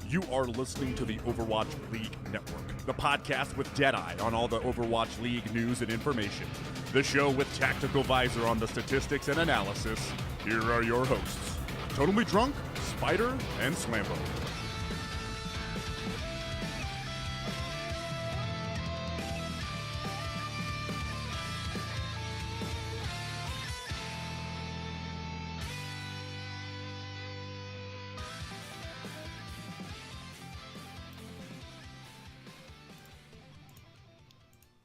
You are listening to the Overwatch League Network, the podcast with Deadeye on all the Overwatch League news and information. The show with Tactical Visor on the statistics and analysis. Here are your hosts, Totally Drunk, Spider, and Slambo.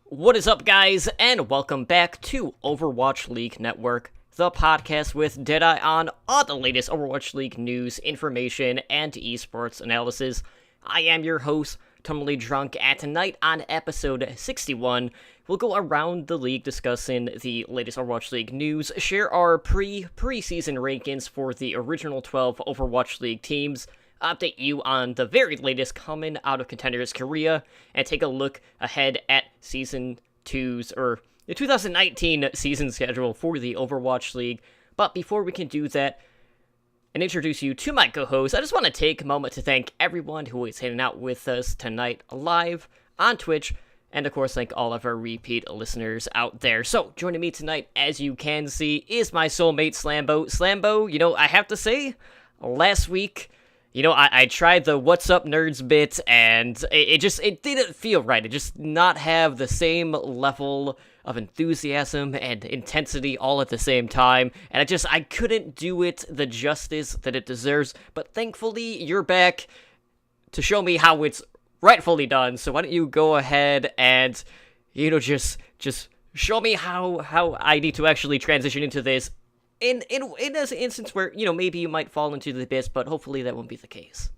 What is up, guys, and welcome back to Overwatch League Network, the podcast with Deadeye on all the latest Overwatch League news, information, and esports analysis. I am your host, Totally Drunk, and tonight on episode 61, we'll go around the league discussing the latest Overwatch League news, share our preseason rankings for the original 12 Overwatch League teams, update you on the very latest coming out of Contenders Korea, and take a look ahead at Season 2's, or the 2019 season schedule for the Overwatch League. But before we can do that, and introduce you to my co-host, I just want to take a moment to thank everyone who is hanging out with us tonight live on Twitch, and of course thank all of our repeat listeners out there. So, joining me tonight, as you can see, is my soulmate Slambo. Slambo, I have to say, last week, I tried the what's up nerds bit, and it didn't feel right. It just not have the same level of enthusiasm and intensity all at the same time, and I couldn't do it the justice that it deserves. But thankfully, you're back to show me how it's rightfully done. So why don't you go ahead and, just show me how I need to actually transition into this. In an instance where, maybe you might fall into the abyss, but hopefully that won't be the case.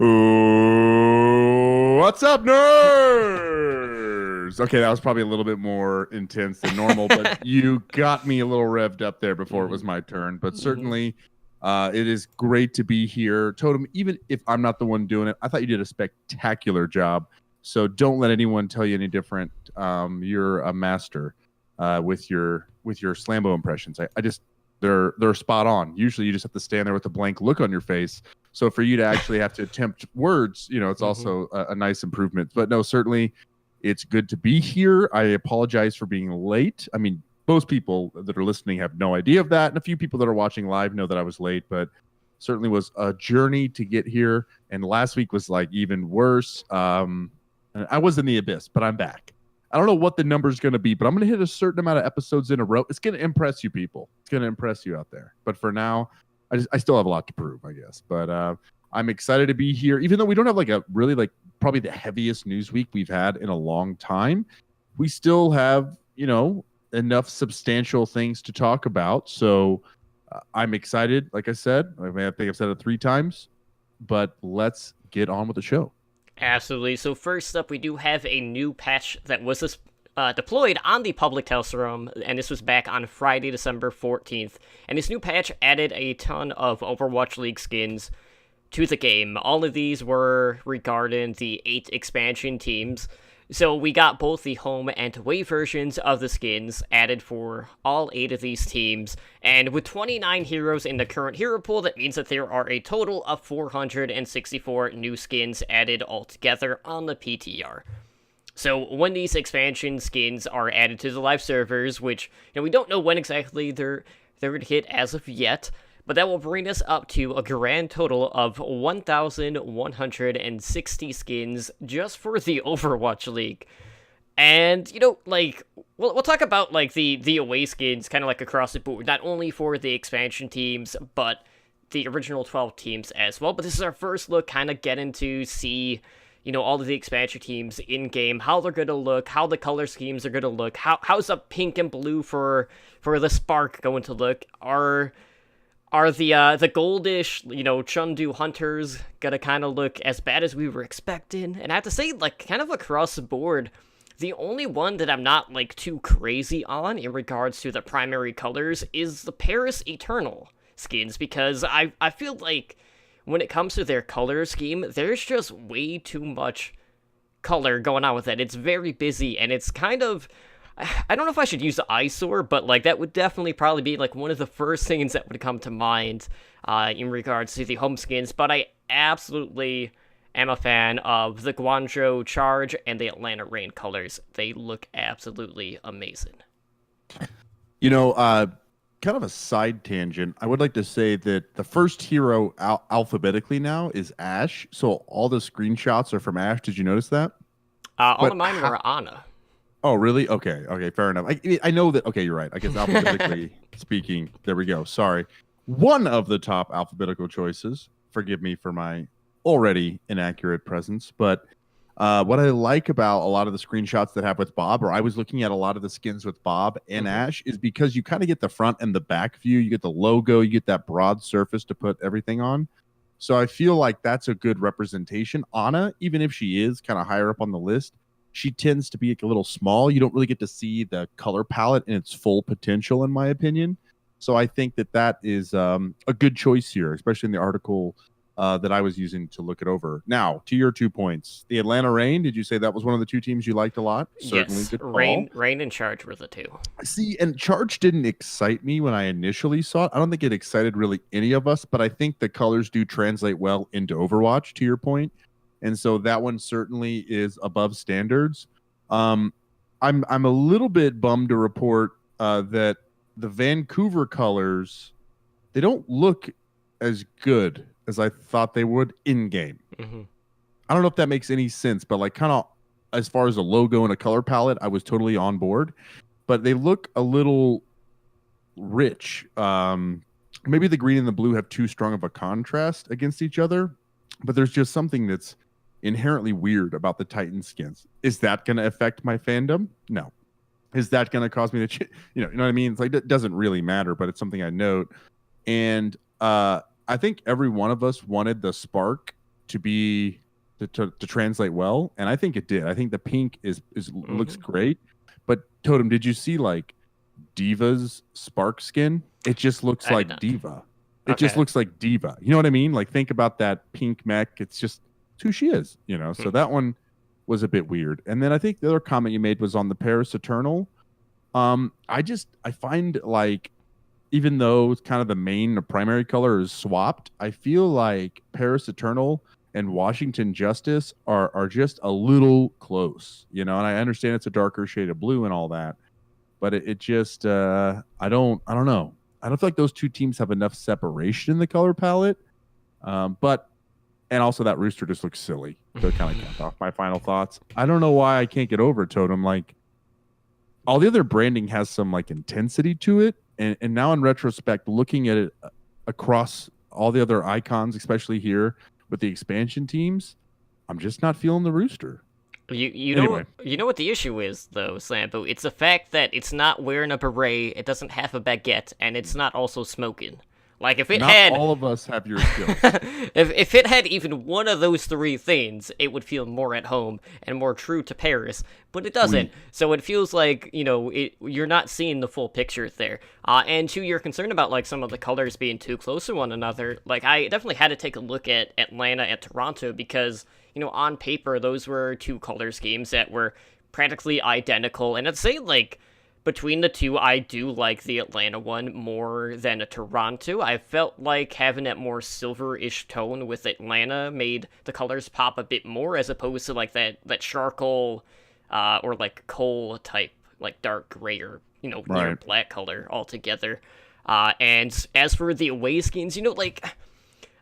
Ooh, what's up, nerds? Okay, that was probably a little bit more intense than normal, but you got me a little revved up there before it was my turn. But certainly, it is great to be here. Totem, even if I'm not the one doing it, I thought you did a spectacular job. So don't let anyone tell you any different. You're a master with your Slambo impressions. They're spot on. Usually you just have to stand there with a blank look on your face. So for you to actually have to attempt words, it's also a nice improvement. But no, certainly it's good to be here. I apologize for being late. I mean, most people that are listening have no idea of that. And a few people that are watching live know that I was late, but certainly was a journey to get here. And last week was like even worse. I was in the abyss, but I'm back. I don't know what the number is going to be, but I'm going to hit a certain amount of episodes in a row. It's going to impress you people. It's going to impress you out there. But for now, I still have a lot to prove, I guess. But I'm excited to be here. Even though we don't have probably the heaviest news week we've had in a long time, we still have, enough substantial things to talk about. So I'm excited. Like I said, I think I've said it 3 times, but let's get on with the show. Absolutely. So first up, we do have a new patch that was deployed on the public test room, and this was back on Friday, December 14th. And this new patch added a ton of Overwatch League skins to the game. All of these were regarding the 8 expansion teams. So we got both the home and away versions of the skins added for all 8 of these teams, and with 29 heroes in the current hero pool, that means that there are a total of 464 new skins added altogether on the PTR. So when these expansion skins are added to the live servers, which we don't know when exactly they're going to hit as of yet, but that will bring us up to a grand total of 1,160 skins just for the Overwatch League. And, we'll talk about, the away skins kind of across the board, not only for the expansion teams, but the original 12 teams as well. But this is our first look, kind of getting to see, all of the expansion teams in-game, how they're going to look, how the color schemes are going to look, how's the pink and blue for the Spark going to look, Are the goldish, Chundu hunters gonna kind of look as bad as we were expecting? And I have to say, kind of across the board, the only one that I'm not, too crazy on in regards to the primary colors is the Paris Eternal skins, because I feel like when it comes to their color scheme, there's just way too much color going on with it. It's very busy, and it's kind of, I don't know if I should use the eyesore, but like that would definitely probably be like one of the first things that would come to mind in regards to the home skins. But I absolutely am a fan of the Guangzhou Charge and the Atlanta Rain colors. They look absolutely amazing. Kind of a side tangent. I would like to say that the first hero alphabetically now is Ash. So all the screenshots are from Ash. Did you notice that? All of mine were Ana. Oh, really? Okay, fair enough. I know that. Okay, you're right. I guess alphabetically speaking, there we go. Sorry. One of the top alphabetical choices. Forgive me for my already inaccurate presence, but what I like about a lot of the screenshots that have with Bob, or I was looking at a lot of the skins with Bob and Ash, is because you kind of get the front and the back view. You get the logo, you get that broad surface to put everything on. So I feel like that's a good representation. Ana, even if she is kind of higher up on the list, she tends to be like a little small. You don't really get to see the color palette in its full potential, in my opinion. So I think that is a good choice here, especially in the article that I was using to look it over. Now, to your 2 points, the Atlanta Rain. Did you say that was one of the two teams you liked a lot? Certainly, yes. Rain and Charge were the two. See, and Charge didn't excite me when I initially saw it. I don't think it excited really any of us, but I think the colors do translate well into Overwatch. To your point, and so that one certainly is above standards. I'm a little bit bummed to report that the Vancouver colors, they don't look as good as I thought they would in game. Mm-hmm. I don't know if that makes any sense, but like kind of as far as a logo and a color palette, I was totally on board. But they look a little rich. Maybe the green and the blue have too strong of a contrast against each other, but there's just something that's inherently weird about the Titan skins. Is that going to affect my fandom? No. Is that going to cause me to, you know what I mean? It's like, it doesn't really matter, but it's something I note. And I think every one of us wanted the spark to be to translate well, and I think it did. I think the pink is looks great. But Totem, did you see like Diva's spark skin? It just looks like Diva. It just looks like Diva. You know what I mean? Like think about that pink mech. It's who she is. So that one was a bit weird. And then I think the other comment you made was on the Paris Eternal. I find like, even though it's kind of the primary color is swapped, I feel like Paris Eternal and Washington Justice are just a little close, and I understand it's a darker shade of blue and all that, but it just I don't know. I don't feel like those two teams have enough separation in the color palette. And also that rooster just looks silly. So it kind of capped off my final thoughts. I don't know why I can't get over Totem. Like all the other branding has some like intensity to it. And now in retrospect, looking at it across all the other icons, especially here with the expansion teams, I'm just not feeling the rooster. You know what the issue is though, Sambo? It's the fact that it's not wearing a beret, it doesn't have a baguette, and it's not also smoking. Like if it had, all of us have your skills. if it had even one of those three things, it would feel more at home and more true to Paris. But it doesn't. So it feels like you're not seeing the full picture there. And to your concern about like some of the colors being too close to one another, like I definitely had to take a look at Atlanta and Toronto because on paper those were two color schemes that were practically identical. And I'd say like, between the two, I do like the Atlanta one more than a Toronto. I felt like having that more silver-ish tone with Atlanta made the colors pop a bit more, as opposed to like that charcoal or like coal type, like dark gray or near black color altogether. And as for the away skins,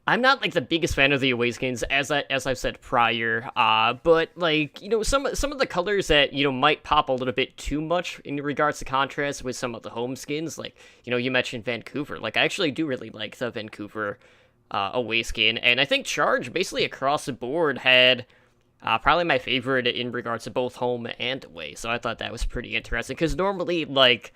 I'm not like the biggest fan of the away skins, as I've said prior. But like some of the colors that might pop a little bit too much in regards to contrast with some of the home skins, like you mentioned Vancouver. Like I actually do really like the Vancouver away skin, and I think Charge basically across the board had probably my favorite in regards to both home and away. So I thought that was pretty interesting because normally like,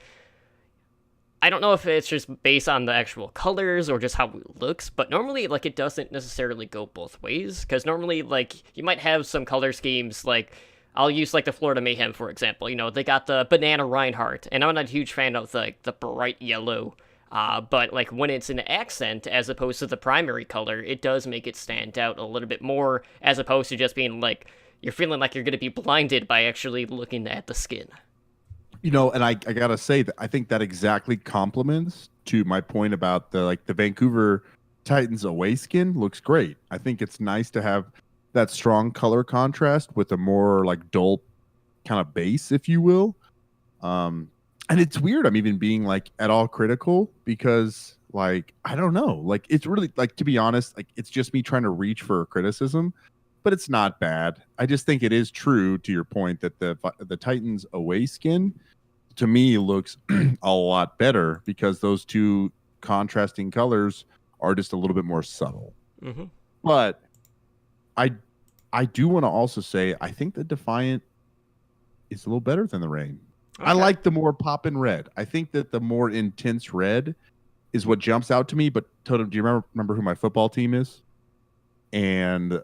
I don't know if it's just based on the actual colors or just how it looks, but normally, like, it doesn't necessarily go both ways, because normally, like, you might have some color schemes, like, I'll use, like, the Florida Mayhem, for example, they got the Banana Reinhardt, and I'm not a huge fan of, like, the bright yellow, but, like, when it's an accent, as opposed to the primary color, it does make it stand out a little bit more, as opposed to just being, like, you're feeling like you're going to be blinded by actually looking at the skin. And I gotta say that I think that exactly complements to my point about the Vancouver Titans away skin looks great. I think it's nice to have that strong color contrast with a more like dull kind of base, if you will. Um, and it's weird I'm even being like at all critical because like I don't know, like it's really like to be honest, like it's just me trying to reach for criticism, but it's not bad. I just think it is true to your point that the Titans away skin to me looks a lot better because those two contrasting colors are just a little bit more subtle. Mm-hmm. But I I do want to also say I think the Defiant is a little better than the Rain. Okay. I like the more pop in red. I think that the more intense red is what jumps out to me. But Totem, do you remember who my football team is? And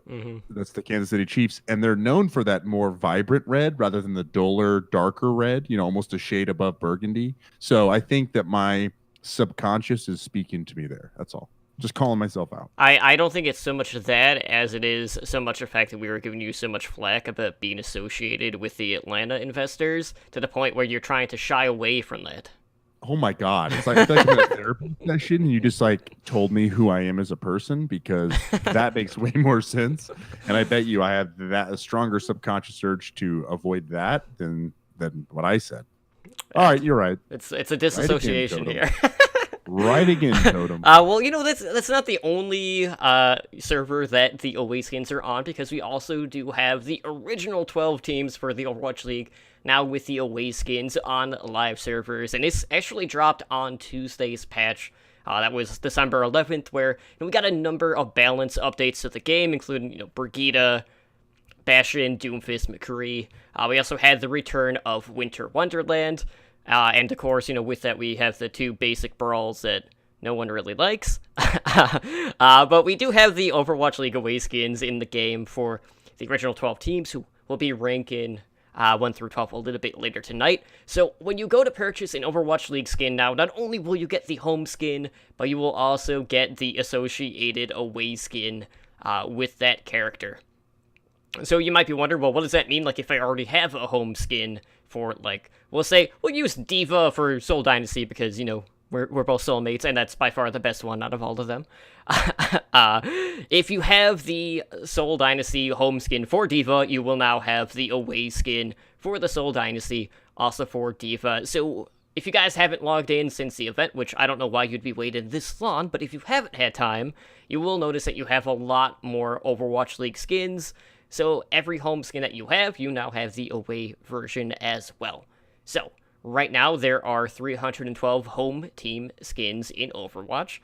that's the Kansas City Chiefs. And they're known for that more vibrant red rather than the duller, darker red, almost a shade above burgundy. So I think that my subconscious is speaking to me there. That's all. Just calling myself out. I don't think it's so much that as it is so much the fact that we were giving you so much flack about being associated with the Atlanta investors to the point where you're trying to shy away from that. Oh my God. It's like, I feel like I'm in a therapy session and you just like told me who I am as a person because that makes way more sense. And I bet you I have a stronger subconscious urge to avoid that than what I said. All right, you're right. It's a disassociation here. Right again, Totem. Well, that's not the only server that the away skins are on, because we also do have the original 12 teams for the Overwatch League now with the away skins on live servers, and it's actually dropped on Tuesday's patch. That was December 11th, where we got a number of balance updates to the game, including Brigitte, Bastion, Doomfist, McCree. We also had the return of Winter Wonderland. And of course, with that we have the two basic brawls that no one really likes. But we do have the Overwatch League away skins in the game for the original 12 teams, who will be ranking 1 through 12 a little bit later tonight. So when you go to purchase an Overwatch League skin now, not only will you get the home skin, but you will also get the associated away skin with that character. So you might be wondering, well, what does that mean? Like, if I already have a home skin for, like, we'll use D.Va for Soul Dynasty because, we're both soulmates, and that's by far the best one out of all of them. If you have the Soul Dynasty home skin for D.Va, you will now have the away skin for the Soul Dynasty, also for D.Va. So if you guys haven't logged in since the event, which I don't know why you'd be waiting this long, but if you haven't had time, you will notice that you have a lot more Overwatch League skins. So every home skin that you now have the away version as well. So right now there are 312 home team skins in Overwatch.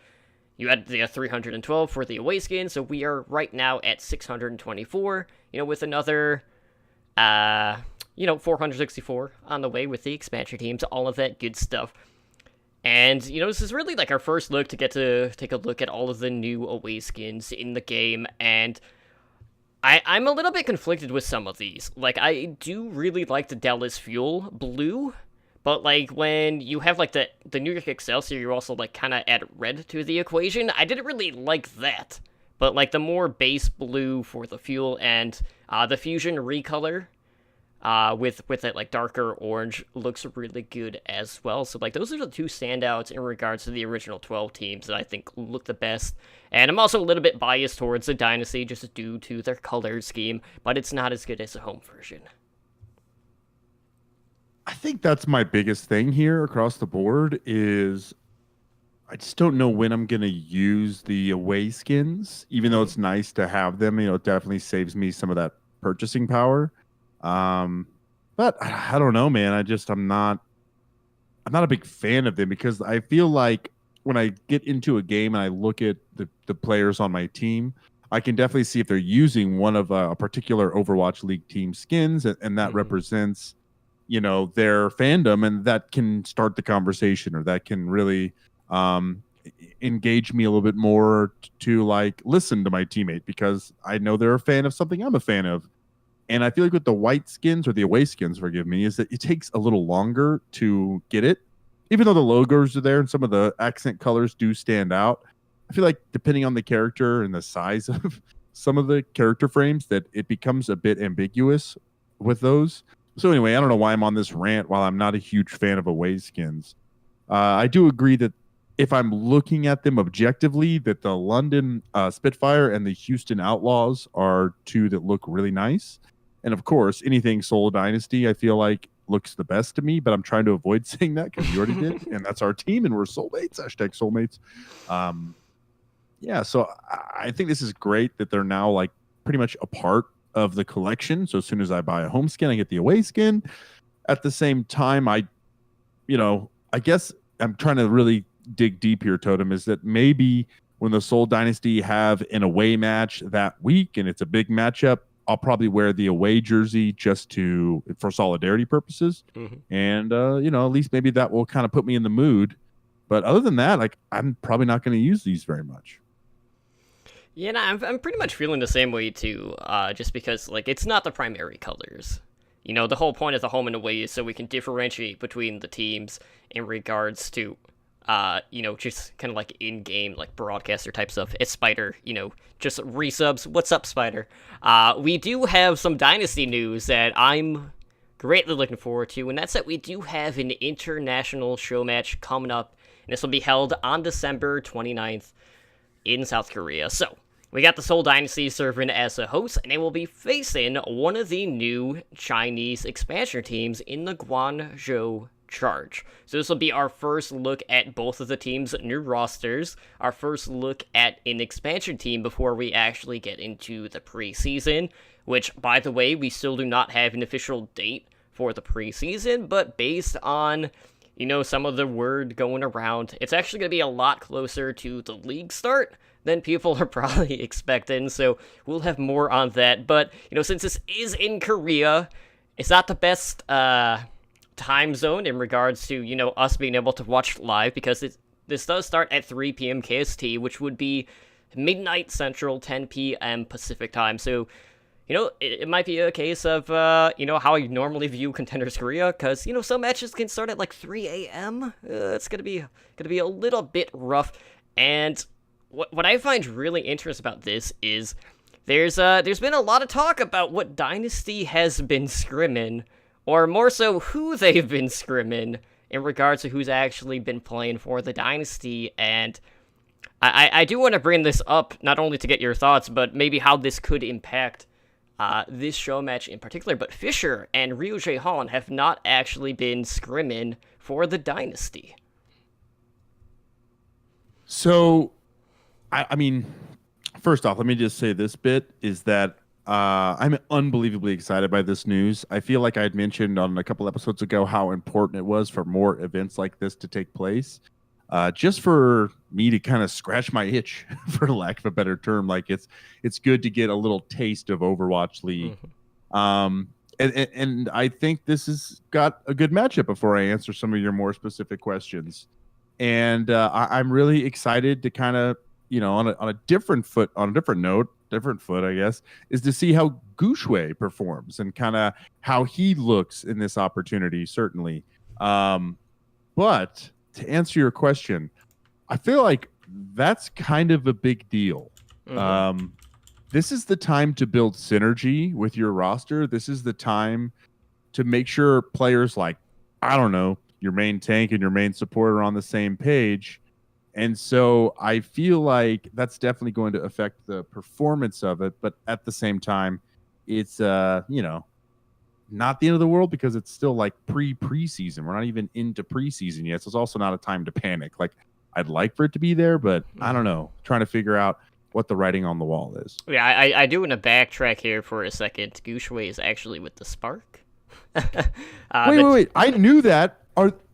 You had the 312 for the away skin, so we are right now at 624, with another 464 on the way with the expansion teams, all of that good stuff. And, this is really like our first look to get to take a look at all of the new away skins in the game, and I'm a little bit conflicted with some of these. Like, I do really like the Dallas Fuel blue, but, like, when you have, like, the New York Excelsior, you also, like, kind of add red to the equation. I didn't really like that. But, like, the more base blue for the Fuel and the Fusion recolor with that, like, darker orange looks really good as well. So, like, those are the two standouts in regards to the original 12 teams that I think look the best. And I'm also a little bit biased towards the Dynasty just due to their color scheme, but it's not as good as the home version. I think that's my biggest thing here across the board is I just don't know when I'm going to use the away skins, even though it's nice to have them. It definitely saves me some of that purchasing power. But I don't know, man. I'm not a big fan of them because I feel like when I get into a game and I look at the players on my team, I can definitely see if they're using one of a particular Overwatch League team skins, and that represents, their fandom, and that can start the conversation, or that can really engage me a little bit more to like listen to my teammate because I know they're a fan of something I'm a fan of. And I feel like with the white skins, or the away skins, forgive me, is that it takes a little longer to get it. Even though the logos are there and some of the accent colors do stand out, I feel like depending on the character and the size of some of the character frames, that it becomes a bit ambiguous with those. So anyway, I don't know why I'm on this rant while I'm not a huge fan of away skins. I do agree that if I'm looking at them objectively, that the London Spitfire and the Houston Outlaws are two that look really nice. And of course, anything Soul Dynasty, I feel like looks the best to me, but I'm trying to avoid saying that because you already did. And that's our team and we're soulmates, hashtag soulmates. Yeah, so I think this is great that they're now like pretty much a part of the collection. So as soon as I buy a home skin, I get the away skin. At the same time, I guess I'm trying to really dig deep here, Totem, is that maybe when the Soul Dynasty have an away match that week and it's a big matchup, I'll probably wear the away jersey just for solidarity purposes. Mm-hmm. And, at least maybe that will kind of put me in the mood. But other than that, like, I'm probably not going to use these very much. Yeah, no, I'm pretty much feeling the same way too, just because, like, it's not the primary colors. The whole point of the home and away is so we can differentiate between the teams in regards to, just kind of like in-game, like, broadcaster type stuff. It's Spider, just resubs. What's up, Spider? We do have some Dynasty news that I'm greatly looking forward to, and that's that we do have an international show match coming up, and this will be held on December 29th. In South Korea. So, we got the Seoul Dynasty serving as a host, and they will be facing one of the new Chinese expansion teams in the Guangzhou Charge. So this will be our first look at both of the teams' new rosters, our first look at an expansion team before we actually get into the preseason, which, by the way, we still do not have an official date for the preseason, but based on some of the word going around, it's actually going to be a lot closer to the league start than people are probably expecting, so we'll have more on that. But, since this is in Korea, it's not the best time zone in regards to, us being able to watch live, because this does start at 3 p.m. KST, which would be midnight Central, 10 p.m. Pacific time, so it might be a case of, how I normally view Contenders Korea, because, some matches can start at, like, 3 a.m. It's gonna be a little bit rough, and what I find really interesting about this is there's been a lot of talk about what Dynasty has been scrimming, or more so, who they've been scrimming, in regards to who's actually been playing for the Dynasty, and I do want to bring this up, not only to get your thoughts, but maybe how this could impact this show match in particular, but Fisher and Ryu Jae-han have not actually been scrimming for the Dynasty. So, I mean, first off, let me just say this bit is that I'm unbelievably excited by this news. I feel like I had mentioned on a couple episodes ago how important it was for more events like this to take place. Just for me to kind of scratch my itch, for lack of a better term, like it's good to get a little taste of Overwatch League. Mm-hmm. And I think this has got a good matchup before I answer some of your more specific questions. And I'm really excited to kind of, on a different foot, on a different note, different foot, I guess, is to see how Gushue performs and kind of how he looks in this opportunity, certainly. But to answer your question, I feel like that's kind of a big deal. Mm-hmm. This is the time to build synergy with your roster. This is the time to make sure players like, I don't know, your main tank and your main support are on the same page. And so I feel like that's definitely going to affect the performance of it. But at the same time, it's, not the end of the world because it's still like preseason. We're not even into preseason yet. So it's also not a time to panic. Like, I'd like for it to be there, but I don't know. Trying to figure out what the writing on the wall is. Yeah, I do want to backtrack here for a second. Gushue is actually with the Spark. Wait. I knew that.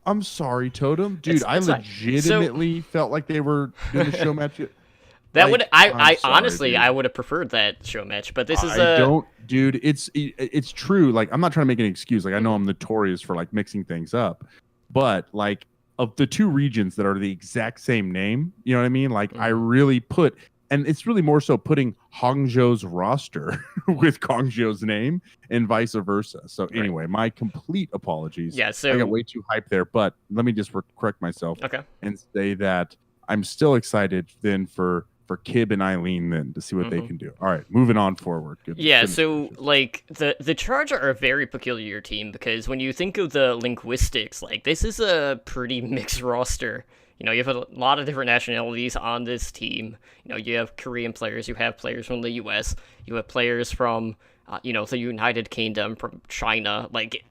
I'm sorry, Totem. Dude, I legitimately felt like they were doing the show match. That would I honestly, dude. I would have preferred that show match, but this is dude, it's true. Like, I'm not trying to make an excuse. Like, I know I'm notorious for like mixing things up, but like, of the two regions that are the exact same name, you know what I mean? Like, I really and it's really more so putting Hangzhou's roster with Guangzhou's name and vice versa. So anyway, my complete apologies. Yeah, so I got way too hyped there, but let me just correct myself. Okay. And say that I'm still excited then for Kib and Eileen then to see what they can do. All right, moving on forward. Yeah, so like the Charge are a very peculiar team because when you think of the linguistics, like this is a pretty mixed roster. You have a lot of different nationalities on this team. You have Korean players, you have players from the U.S., you have players from the United Kingdom, from China. Like,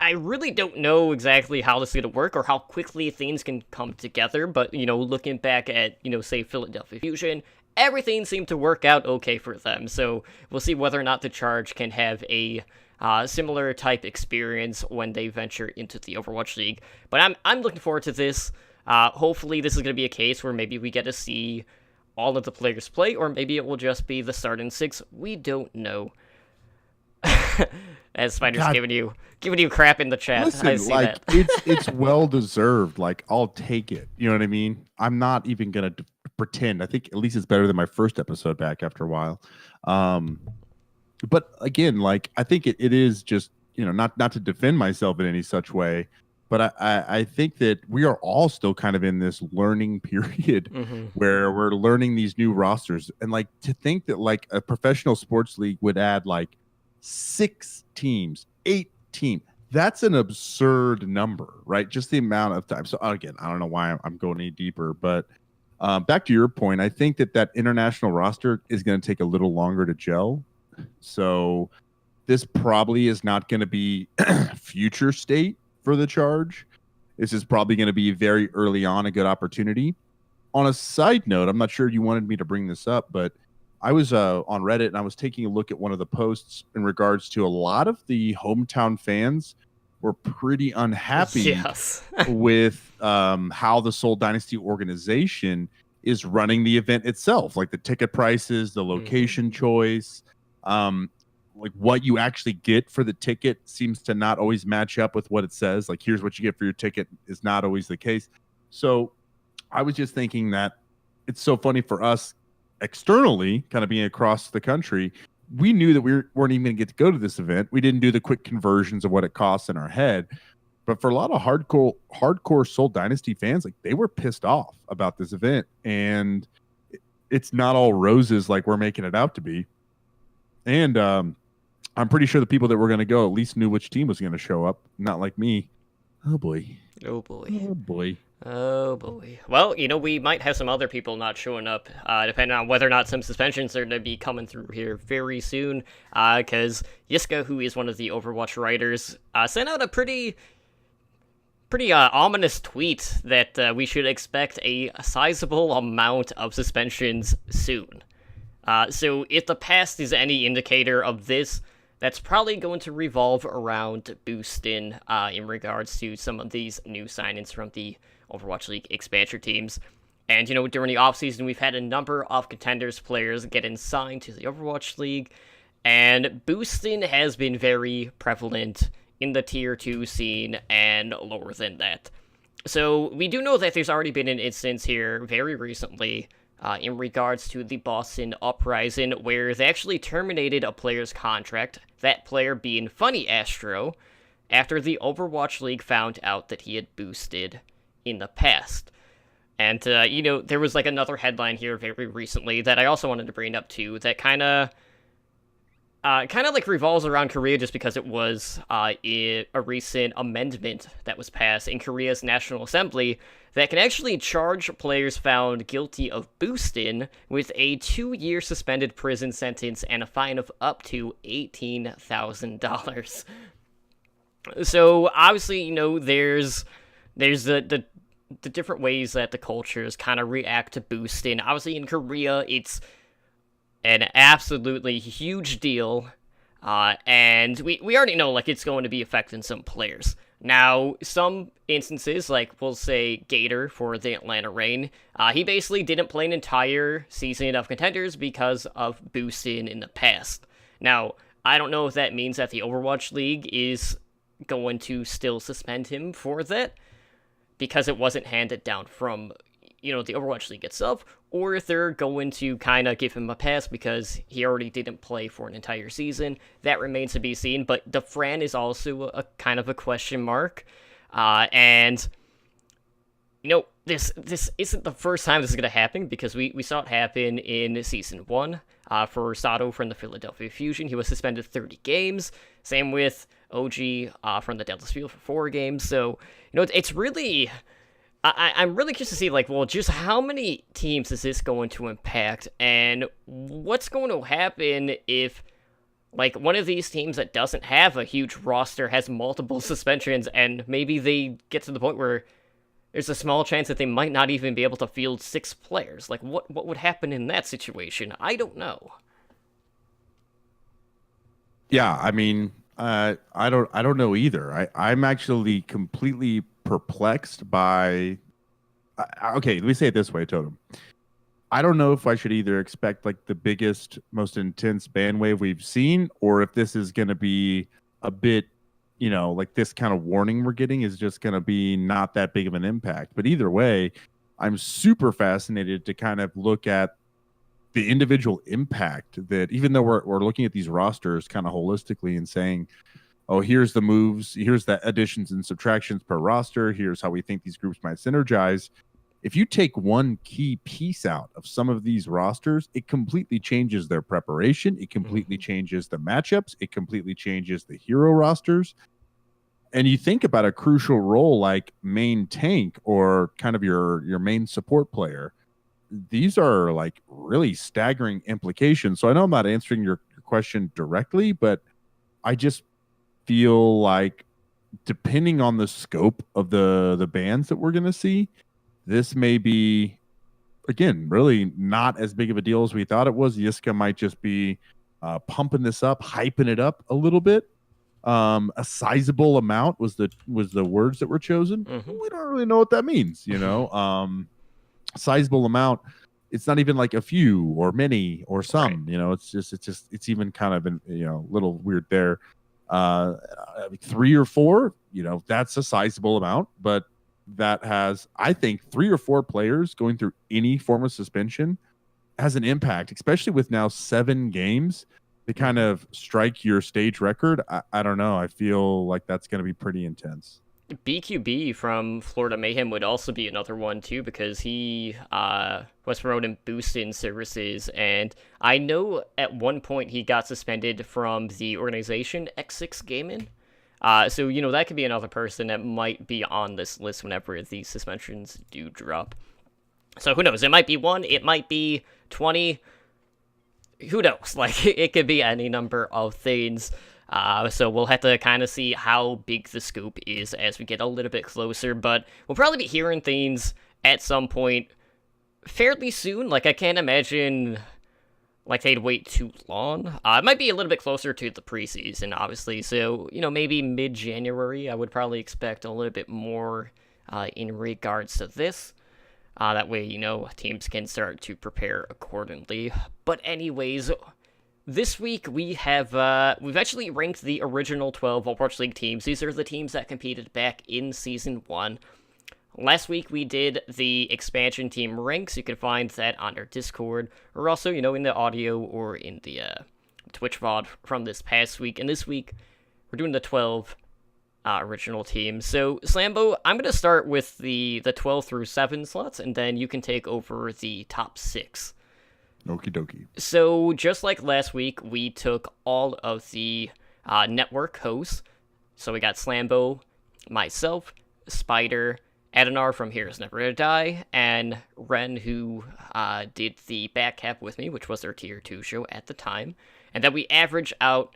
I really don't know exactly how this is going to work or how quickly things can come together, but, looking back at, say, Philadelphia Fusion, everything seemed to work out okay for them, so we'll see whether or not the Charge can have a similar type experience when they venture into the Overwatch League. But I'm looking forward to this. Hopefully this is going to be a case where maybe we get to see all of the players play, or maybe it will just be the starting six. We don't know. As Spider's giving you crap in the chat. Listen, I see that. it's well deserved. Like, I'll take it. You know what I mean? I'm not even gonna pretend. I think at least it's better than my first episode back after a while. But again, like, I think it is just, not to defend myself in any such way, but I think that we are all still kind of in this learning period where we're learning these new rosters. And like, to think that like a professional sports league would add like 6 teams, 8 teams, that's an absurd number, right? Just the amount of time. So again, I don't know why I'm going any deeper, but back to your point, I think that international roster is going to take a little longer to gel. So this probably is not going to be future state for the Charge. This is probably going to be very early on a good opportunity. On a side note, I'm not sure you wanted me to bring this up, but I was on Reddit and I was taking a look at one of the posts in regards to a lot of the hometown fans were pretty unhappy with how the Seoul Dynasty organization is running the event itself, like the ticket prices, the location choice, like what you actually get for the ticket seems to not always match up with what it says. Like, here's what you get for your ticket is not always the case. So I was just thinking that it's so funny for us externally, kind of being across the country. We knew that we weren't even going to get to go to this event. We didn't do the quick conversions of what it costs in our head. But for a lot of hardcore Seoul Dynasty fans, like, they were pissed off about this event. And it's not all roses like we're making it out to be. And I'm pretty sure the people that were going to go at least knew which team was going to show up. Not like me. Oh, boy. Oh, boy. Oh, boy. Oh, boy. Well, we might have some other people not showing up, depending on whether or not some suspensions are going to be coming through here very soon, because Yiska, who is one of the Overwatch writers, sent out a pretty ominous tweet that we should expect a sizable amount of suspensions soon. So if the past is any indicator of this, that's probably going to revolve around boosting in regards to some of these new signings from the Overwatch League expansion teams. And, during the offseason, we've had a number of contenders players getting signed to the Overwatch League, and boosting has been very prevalent in the Tier 2 scene and lower than that. So we do know that there's already been an instance here very recently in regards to the Boston Uprising, where they actually terminated a player's contract, that player being Funny Astro, after the Overwatch League found out that he had boosted in the past. And, there was like another headline here very recently that I also wanted to bring up too, that kind of like revolves around Korea, just because it was a recent amendment that was passed in Korea's National Assembly that can actually charge players found guilty of boosting with a 2-year suspended prison sentence and a fine of up to $18,000. So obviously, there's the different ways that the cultures kind of react to boosting. Obviously, in Korea, it's an absolutely huge deal, and we already know, like, it's going to be affecting some players. Now, some instances, like, we'll say Gator for the Atlanta Reign, he basically didn't play an entire season of Contenders because of boosting in the past. Now, I don't know if that means that the Overwatch League is going to still suspend him for that, because it wasn't handed down from, the Overwatch League itself, or if they're going to kind of give him a pass because he already didn't play for an entire season. That remains to be seen, but the Fran is also a kind of a question mark. And, this isn't the first time this is going to happen, because we saw it happen in Season 1 for Sato from the Philadelphia Fusion. He was suspended 30 games. Same with OG from the Dallas Field for 4 games. So, it's really... I'm really curious to see, just how many teams is this going to impact, and what's going to happen if, one of these teams that doesn't have a huge roster has multiple suspensions, and maybe they get to the point where there's a small chance that they might not even be able to field 6 players. What would happen in that situation? I don't know. Yeah, I mean, I don't know either. I'm actually completely perplexed by. Okay, let me say it this way, Totem. I don't know if I should either expect the biggest, most intense ban wave we've seen, or if this is going to be a bit, this kind of warning we're getting is just going to be not that big of an impact. But either way, I'm super fascinated to kind of look at the individual impact that, even though we're looking at these rosters kind of holistically and saying, oh, here's the moves, here's the additions and subtractions per roster, here's how we think these groups might synergize. If you take one key piece out of some of these rosters, it completely changes their preparation. It completely changes the matchups. It completely changes the hero rosters. And you think about a crucial role like main tank or kind of your main support player. These are really staggering implications. So I know I'm not answering your question directly, but I just feel like, depending on the scope of the bans that we're going to see, this may be, again, really not as big of a deal as we thought it was. Yiska might just be pumping this up, hyping it up a little bit. A sizable amount was the words that were chosen. We don't really know what that means, sizable amount. It's not even a few or many or some, right. It's even kind of a little weird there. 3 or 4, that's a sizable amount, but that has, I think, 3 or 4 players going through any form of suspension has an impact, especially with now 7 games to kind of strike your stage record. I don't know. I feel like that's going to be pretty intense. BQB from Florida Mayhem would also be another one too, because he was promoting boost-in services, and I know at one point he got suspended from the organization X6 Gaming. So, that could be another person that might be on this list whenever these suspensions do drop. So who knows? It might be 1, it might be 20. Who knows? It could be any number of things. So we'll have to kind of see how big the scope is as we get a little bit closer. But we'll probably be hearing things at some point fairly soon. I can't imagine they'd wait too long. It might be a little bit closer to the preseason, obviously. So, maybe mid-January, I would probably expect a little bit more in regards to this. That way, teams can start to prepare accordingly. But anyways, this week we have, we've actually ranked the original 12 Overwatch League teams. These are the teams that competed back in Season 1. Last week we did the expansion team ranks. You can find that on our Discord, or also, in the audio or in the Twitch VOD from this past week. And this week, we're doing the 12 original teams. So, Slambo, I'm going to start with the 12 through 7 slots, and then you can take over the top 6. Okie dokie. So, just like last week, we took all of the network hosts. So we got Slambo, myself, Spider, Adenar from Heroes Never Gonna Die, and Ren, who did the back cap with me, which was our tier 2 show at the time. And then we average out,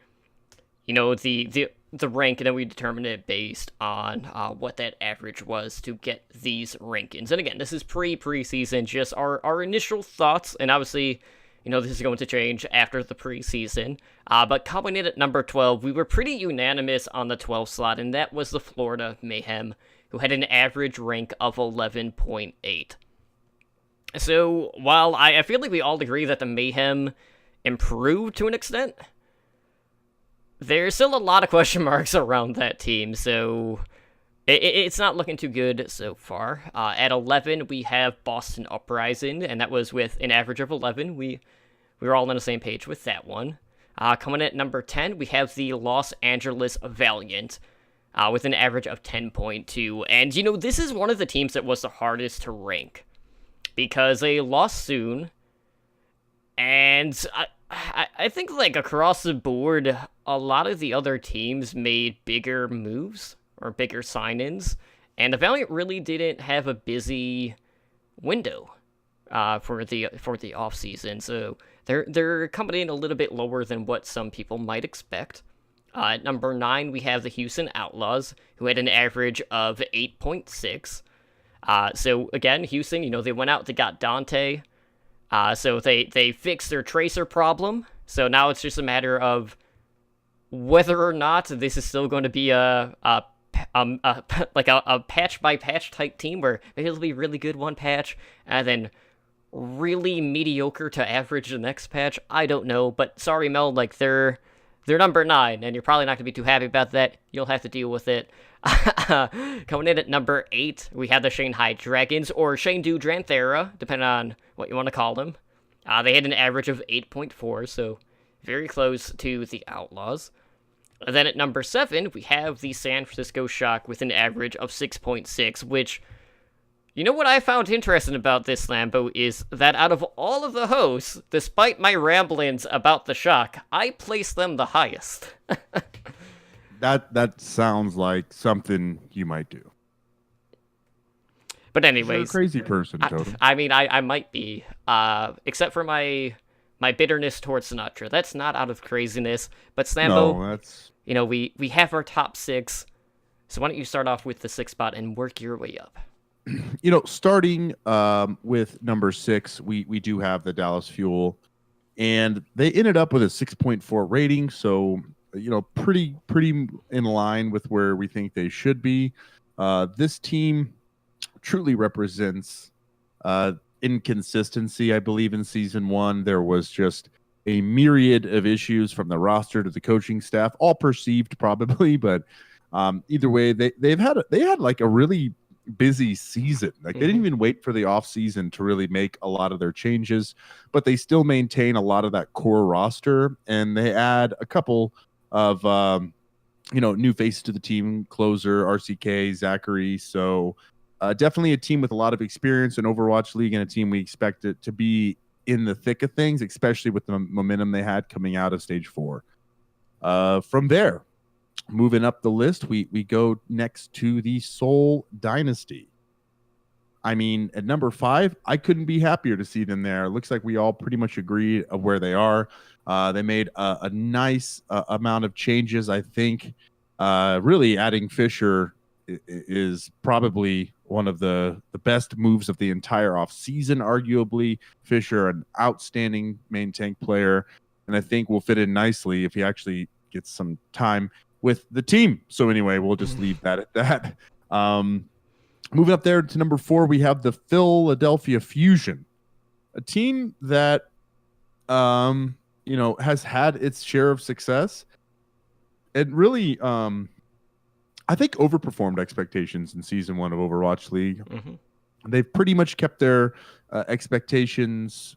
the rank, and then we determine it based on what that average was to get these rankings. And again, this is preseason, just our initial thoughts, and obviously, this is going to change after the preseason. But coming in at number 12, we were pretty unanimous on the 12 slot, and that was the Florida Mayhem, who had an average rank of 11.8. So, while I feel like we all agree that the Mayhem improved to an extent, there's still a lot of question marks around that team, so it's not looking too good so far. At 11, we have Boston Uprising, and that was with an average of 11. We were all on the same page with that one. Coming at number 10, we have the Los Angeles Valiant. with an average of 10.2. And, this is one of the teams that was the hardest to rank because they lost soon. And I think, like, across the board, a lot of the other teams made bigger moves or bigger sign-ins. And the Valiant really didn't have a busy window for the off season, so they're coming in a little bit lower than what some people might expect. At number 9, we have the Houston Outlaws, who had an average of 8.6. So again, Houston, they went out, they got Dante, so they fixed their tracer problem. So now it's just a matter of whether or not this is still going to be a patch by patch type team where maybe it'll be really good one patch and then really mediocre to average the next patch. I don't know, but sorry, Mel, like they're number 9, and you're probably not gonna be too happy about that. You'll have to deal with it. Coming in at number 8, we have the Shanghai Dragons, or Chengdu Dranthera, depending on what you want to call them. They had an average of 8.4, so very close to the Outlaws. And then at number 7, we have the San Francisco Shock with an average of 6.6, which, what I found interesting about this, Lambo, is that out of all of the hosts, despite my ramblings about the Shock, I placed them the highest. That sounds like something you might do. But anyways, you're a crazy person, Totem. I might be, except for my bitterness towards Sinatra. That's not out of craziness, but Slambo, no, that's... we have our top 6, so why don't you start off with the 6th spot and work your way up? Starting with number 6, we do have the Dallas Fuel, and they ended up with a 6.4 rating, so pretty in line with where we think they should be. This team truly represents inconsistency. I believe in season 1 there was just a myriad of issues from the roster to the coaching staff, all perceived probably, but either way, they had like a really busy season. Like they didn't even wait for the off season to really make a lot of their changes, but they still maintain a lot of that core roster, and they add a couple of new faces to the team, closer RCK, Zachary. So definitely a team with a lot of experience in Overwatch League, and a team we expect it to be in the thick of things, especially with the momentum they had coming out of stage 4. From there, moving up the list, we go next to the Seoul Dynasty. I mean, at number 5, I couldn't be happier to see them there. It looks like we all pretty much agree of where they are. They made a nice amount of changes. I think really adding Fisher is probably one of the best moves of the entire offseason, arguably. Fisher, an outstanding main tank player, and I think will fit in nicely if he actually gets some time with the team. So anyway, we'll just leave that at that. Moving up there to number 4, we have the Philadelphia Fusion, a team that has had its share of success. It really I think overperformed expectations in season 1 of Overwatch League. They've pretty much kept their expectations.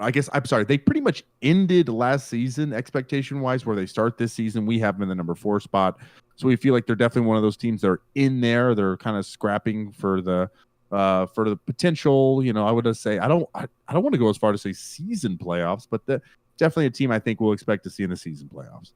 They pretty much ended last season expectation-wise where they start this season. We have them in the number 4 spot. So we feel like they're definitely one of those teams that are in there. They're kind of scrapping for the potential. I would just say I don't want to go as far to say season playoffs, but definitely a team I think we'll expect to see in the season playoffs.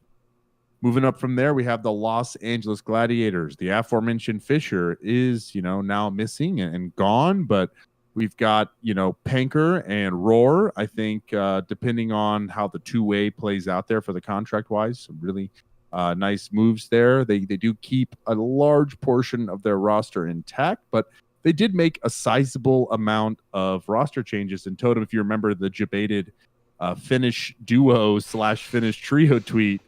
Moving up from there, we have the Los Angeles Gladiators. The aforementioned Fisher is, now missing and gone, but we've got, Panker and Roar. I think depending on how the two-way plays out there for the contract-wise, some really nice moves there. They do keep a large portion of their roster intact, but they did make a sizable amount of roster changes. And Totem, if you remember the debated Finnish duo / Finnish trio tweet,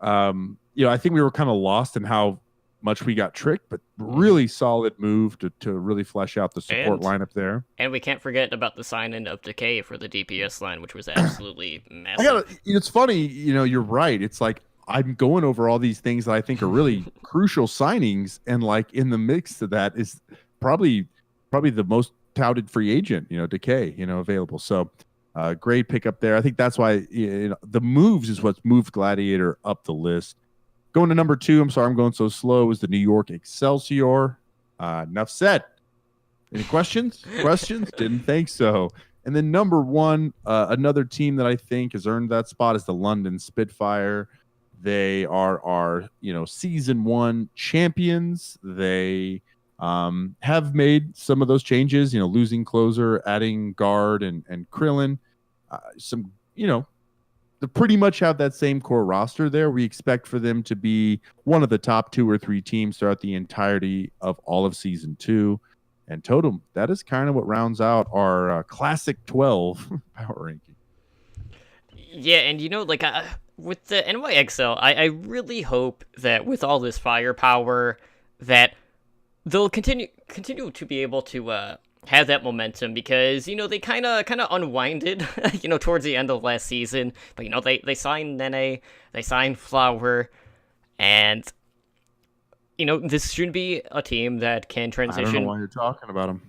I think we were kind of lost in how much we got tricked, but really solid move to really flesh out the support lineup there. And we can't forget about the sign-in of Decay for the DPS line, which was absolutely massive. It's funny, you're right. It's like I'm going over all these things that I think are really crucial signings, and like in the mix of that is probably the most touted free agent, Decay, available. So great pickup there. I think that's why the moves is what's moved Gladiator up the list. Going to number 2, I'm sorry I'm going so slow, is the New York Excelsior. Enough said. Any questions? Questions? Didn't think so. And then number 1, another team that I think has earned that spot is the London Spitfire. They are our, season 1 champions. They have made some of those changes, losing closer, adding guard and Krillin. They pretty much have that same core roster there. We expect for them to be one of the top 2 or 3 teams throughout the entirety of all of season 2. And Totem, that is kind of what rounds out our classic 12 power ranking. Yeah, and with the NYXL, I really hope that with all this firepower that they'll continue to be able to have that momentum, because they kind of unwinded towards the end of last season. But they signed Nene, they signed Flower, and this should be a team that can transition. I don't know why you're talking about them.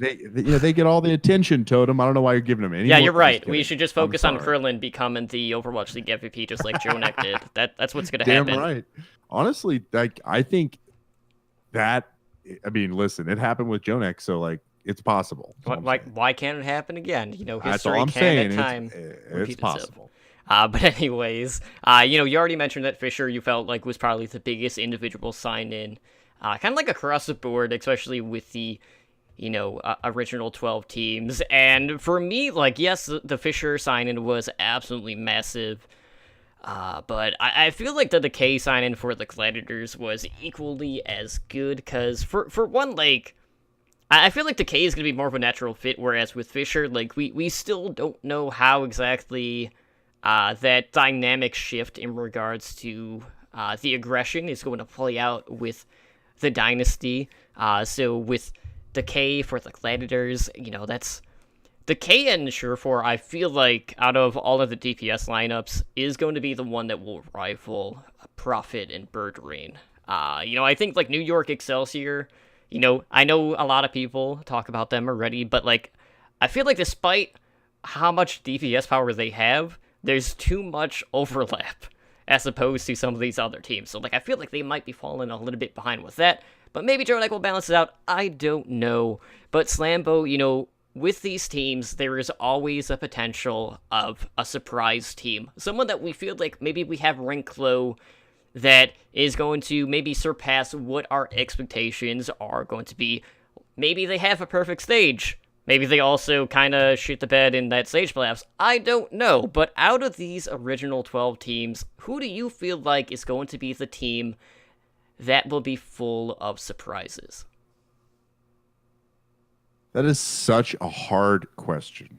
They get all the attention, Totem. I don't know why you're giving them any. Yeah, you're right. We should just focus on Krillin becoming the Overwatch League MVP, just like Jonek did. That's what's going to happen. Damn right. Honestly, I think that. I mean, listen, it happened with Jonek, so it's possible. Why can't it happen again? History can at time it's possible. But anyways, you already mentioned that Fisher you felt like was probably the biggest individual sign-in, kind of like across the board, especially with the original 12 teams. And for me, yes, the Fisher sign-in was absolutely massive. But I feel like the Decay sign-in for the Gladiators was equally as good, because for one, I feel like Decay is going to be more of a natural fit, whereas with Fisher, we still don't know how exactly that dynamic shift in regards to the aggression is going to play out with the Dynasty. So with Decay for the Gladiators, that's Decay and Surefour, I feel like out of all of the DPS lineups is going to be the one that will rival Prophet and Bird Rain. I think New York Excelsior, I know a lot of people talk about them already, but I feel like despite how much DPS power they have, there's too much overlap as opposed to some of these other teams. So I feel like they might be falling a little bit behind with that, but maybe Jonek will balance it out. I don't know. But Slambo, with these teams, there is always a potential of a surprise team. Someone that we feel like maybe we have ranked low that is going to maybe surpass what our expectations are going to be. Maybe they have a perfect stage. Maybe they also kind of shit the bed in that stage playoffs. I don't know. But out of these original 12 teams, who do you feel like is going to be the team that will be full of surprises? That is such a hard question.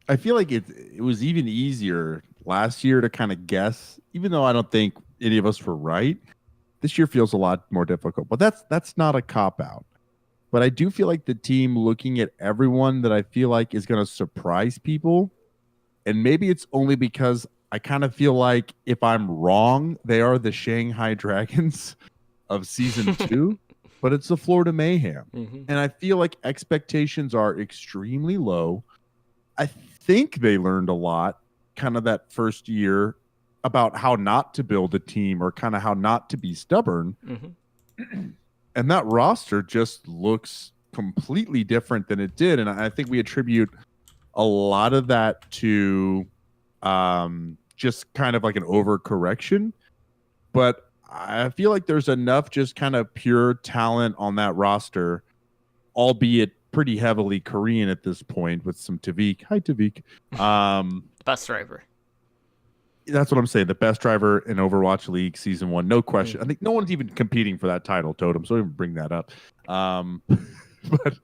I feel like it was even easier last year to kind of guess, even though I don't think any of us were right. This year feels a lot more difficult, but that's not a cop-out. But I do feel like the team looking at everyone that I feel like is going to surprise people, and maybe it's only because I kind of feel like if I'm wrong, they are the Shanghai Dragons of Season 2. But it's the Florida Mayhem. Mm-hmm. And I feel like expectations are extremely low. I think they learned a lot kind of that first year about how not to build a team or kind of how not to be stubborn. Mm-hmm. And that roster just looks completely different than it did. And I think we attribute a lot of that to just kind of like an overcorrection. But I feel like there's enough just kind of pure talent on that roster, albeit pretty heavily Korean at this point with some Tavik. Hi, Tavik. Best driver. That's what I'm saying. The best driver in Overwatch League Season 1. No question. I think no one's even competing for that title, Totem, so I don't even bring that up. But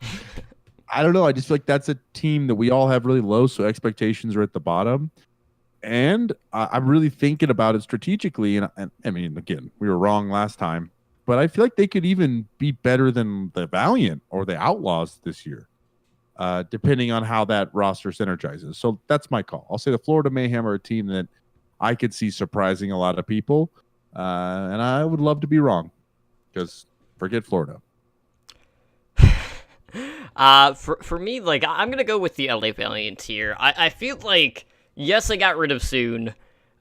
I don't know. I just feel like that's a team that we all have really low, so expectations are at the bottom. And I'm really thinking about it strategically. And I mean, again, we were wrong last time, but I feel like they could even be better than the Valiant or the Outlaws this year, depending on how that roster synergizes. So that's my call. I'll say the Florida Mayhem are a team that I could see surprising a lot of people. And I would love to be wrong, because forget Florida. For me, I'm going to go with the LA Valiant here. I feel like, yes, I got rid of Soon,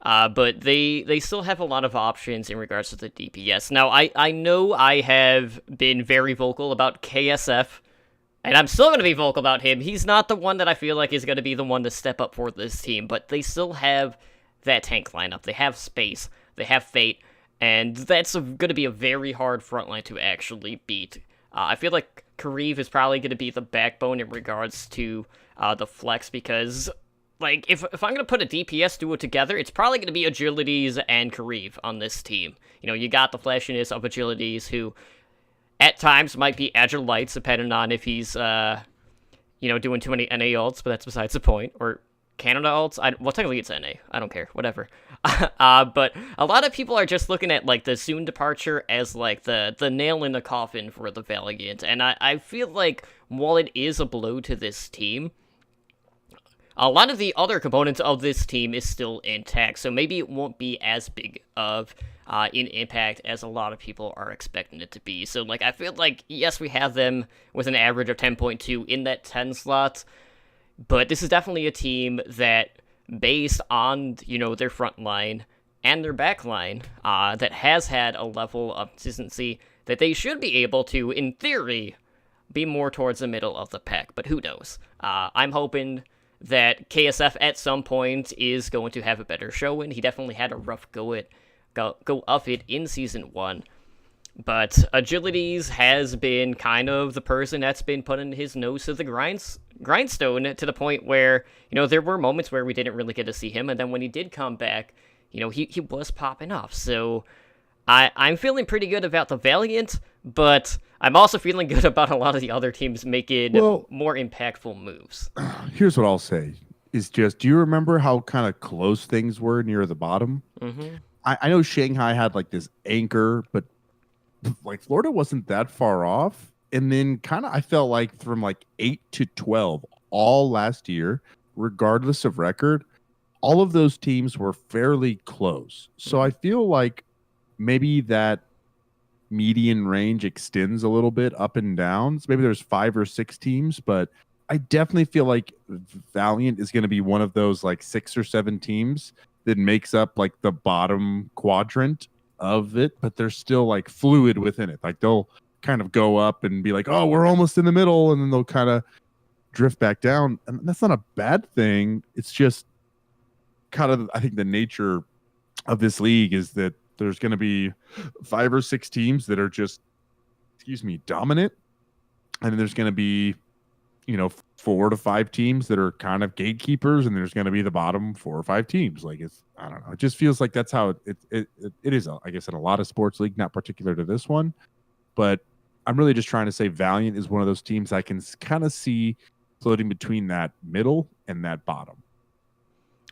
But they still have a lot of options in regards to the DPS. Now, I know I have been very vocal about KSF, and I'm still going to be vocal about him. He's not the one that I feel like is going to be the one to step up for this team, but they still have that tank lineup. They have Space, they have Fate, and that's going to be a very hard front line to actually beat. I feel like Kareev is probably going to be the backbone in regards to the flex, because like, if I'm going to put a DPS duo together, it's probably going to be Agilities and Kareev on this team. You know, you got the flashiness of Agilities, who at times might be Agile Lights, depending on if he's, doing too many NA ults, but that's besides the point. Or Canada ults. Well, technically it's NA. I don't care. Whatever. But a lot of people are just looking at, like, the soon departure as, like, the nail in the coffin for the Valiant. And I feel like, while it is a blow to this team, a lot of the other components of this team is still intact, so maybe it won't be as big of an impact as a lot of people are expecting it to be. So, like, I feel like, yes, we have them with an average of 10.2 in that 10 slot, but this is definitely a team that, based on, their front line and their back line, that has had a level of consistency that they should be able to, in theory, be more towards the middle of the pack, but who knows? I'm hoping that KSF at some point is going to have a better showing. He definitely had a rough go of it in Season 1. But Agilities has been kind of the person that's been putting his nose to the grindstone, to the point where, there were moments where we didn't really get to see him, and then when he did come back, he was popping off. So I'm feeling pretty good about the Valiant, but I'm also feeling good about a lot of the other teams making more impactful moves. Here's what I'll say is just, do you remember how kind of close things were near the bottom? Mm-hmm. I know Shanghai had like this anchor, but like Florida wasn't that far off. And then kind of I felt like from like 8 to 12 all last year, regardless of record, all of those teams were fairly close. So I feel like maybe that median range extends a little bit up and down. So maybe there's 5 or 6 teams, but I definitely feel like Valiant is going to be one of those like 6 or 7 teams that makes up like the bottom quadrant of it, but they're still like fluid within it. Like they'll kind of go up and be like, oh, we're almost in the middle, and then they'll kind of drift back down. And that's not a bad thing. It's just kind of, I think the nature of this league is that there's going to be 5 or 6 teams that are just, dominant. And then there's going to be, 4 to 5 teams that are kind of gatekeepers. And there's going to be the bottom 4 or 5 teams. Like I don't know. It just feels like that's how it is, I guess, in a lot of sports league, not particular to this one. But I'm really just trying to say Valiant is one of those teams I can kind of see floating between that middle and that bottom.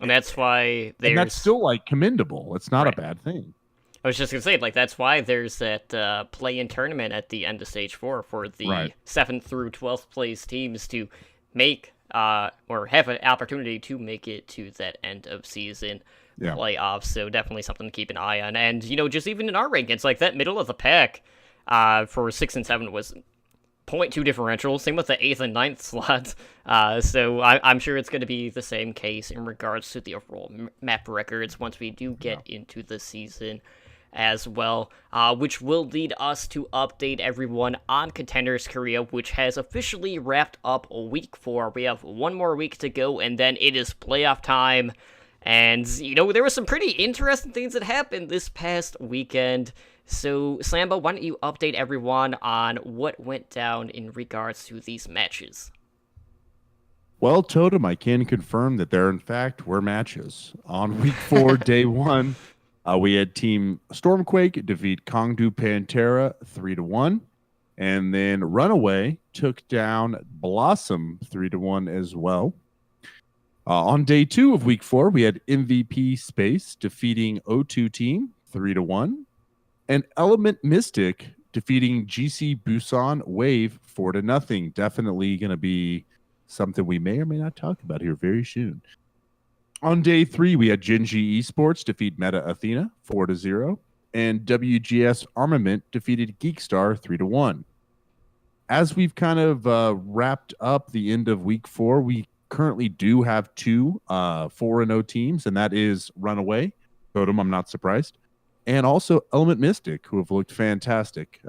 And that's why and that's still like commendable. It's not a bad thing. I was just going to say, like, that's why there's that play-in tournament at the end of Stage 4 for the 7th through 12th place teams to make, or have an opportunity to make it to that end of season playoffs. So definitely something to keep an eye on. And, just even in our rankings, like, that middle of the pack for 6 and 7 was 0.2 differential. Same with the 8th and 9th slots. So I'm sure it's going to be the same case in regards to the overall map records once we do get into the season as well, which will lead us to update everyone on Contenders Korea, which has officially wrapped up week 4. We have one more week to go, and then it is playoff time. And, there were some pretty interesting things that happened this past weekend. So, Slambo, why don't you update everyone on what went down in regards to these matches? Well, Totem, I can confirm that there, in fact, were matches. On week 4, day 1, we had Team Stormquake defeat Kongdu Pantera 3-1. And then Runaway took down Blossom 3-1 as well. On day 2 of week 4, we had MVP Space defeating O2 Team 3-1. And Element Mystic defeating GC Busan Wave 4-0. Definitely going to be something we may or may not talk about here very soon. On day 3, we had Genji Esports defeat Meta Athena 4-0. And WGS Armament defeated Geekstar 3-1. As we've kind of wrapped up the end of week 4, we currently do have 2 4-0 teams, and that is Runaway Totem, I'm not surprised. And also Element Mystic, who have looked fantastic.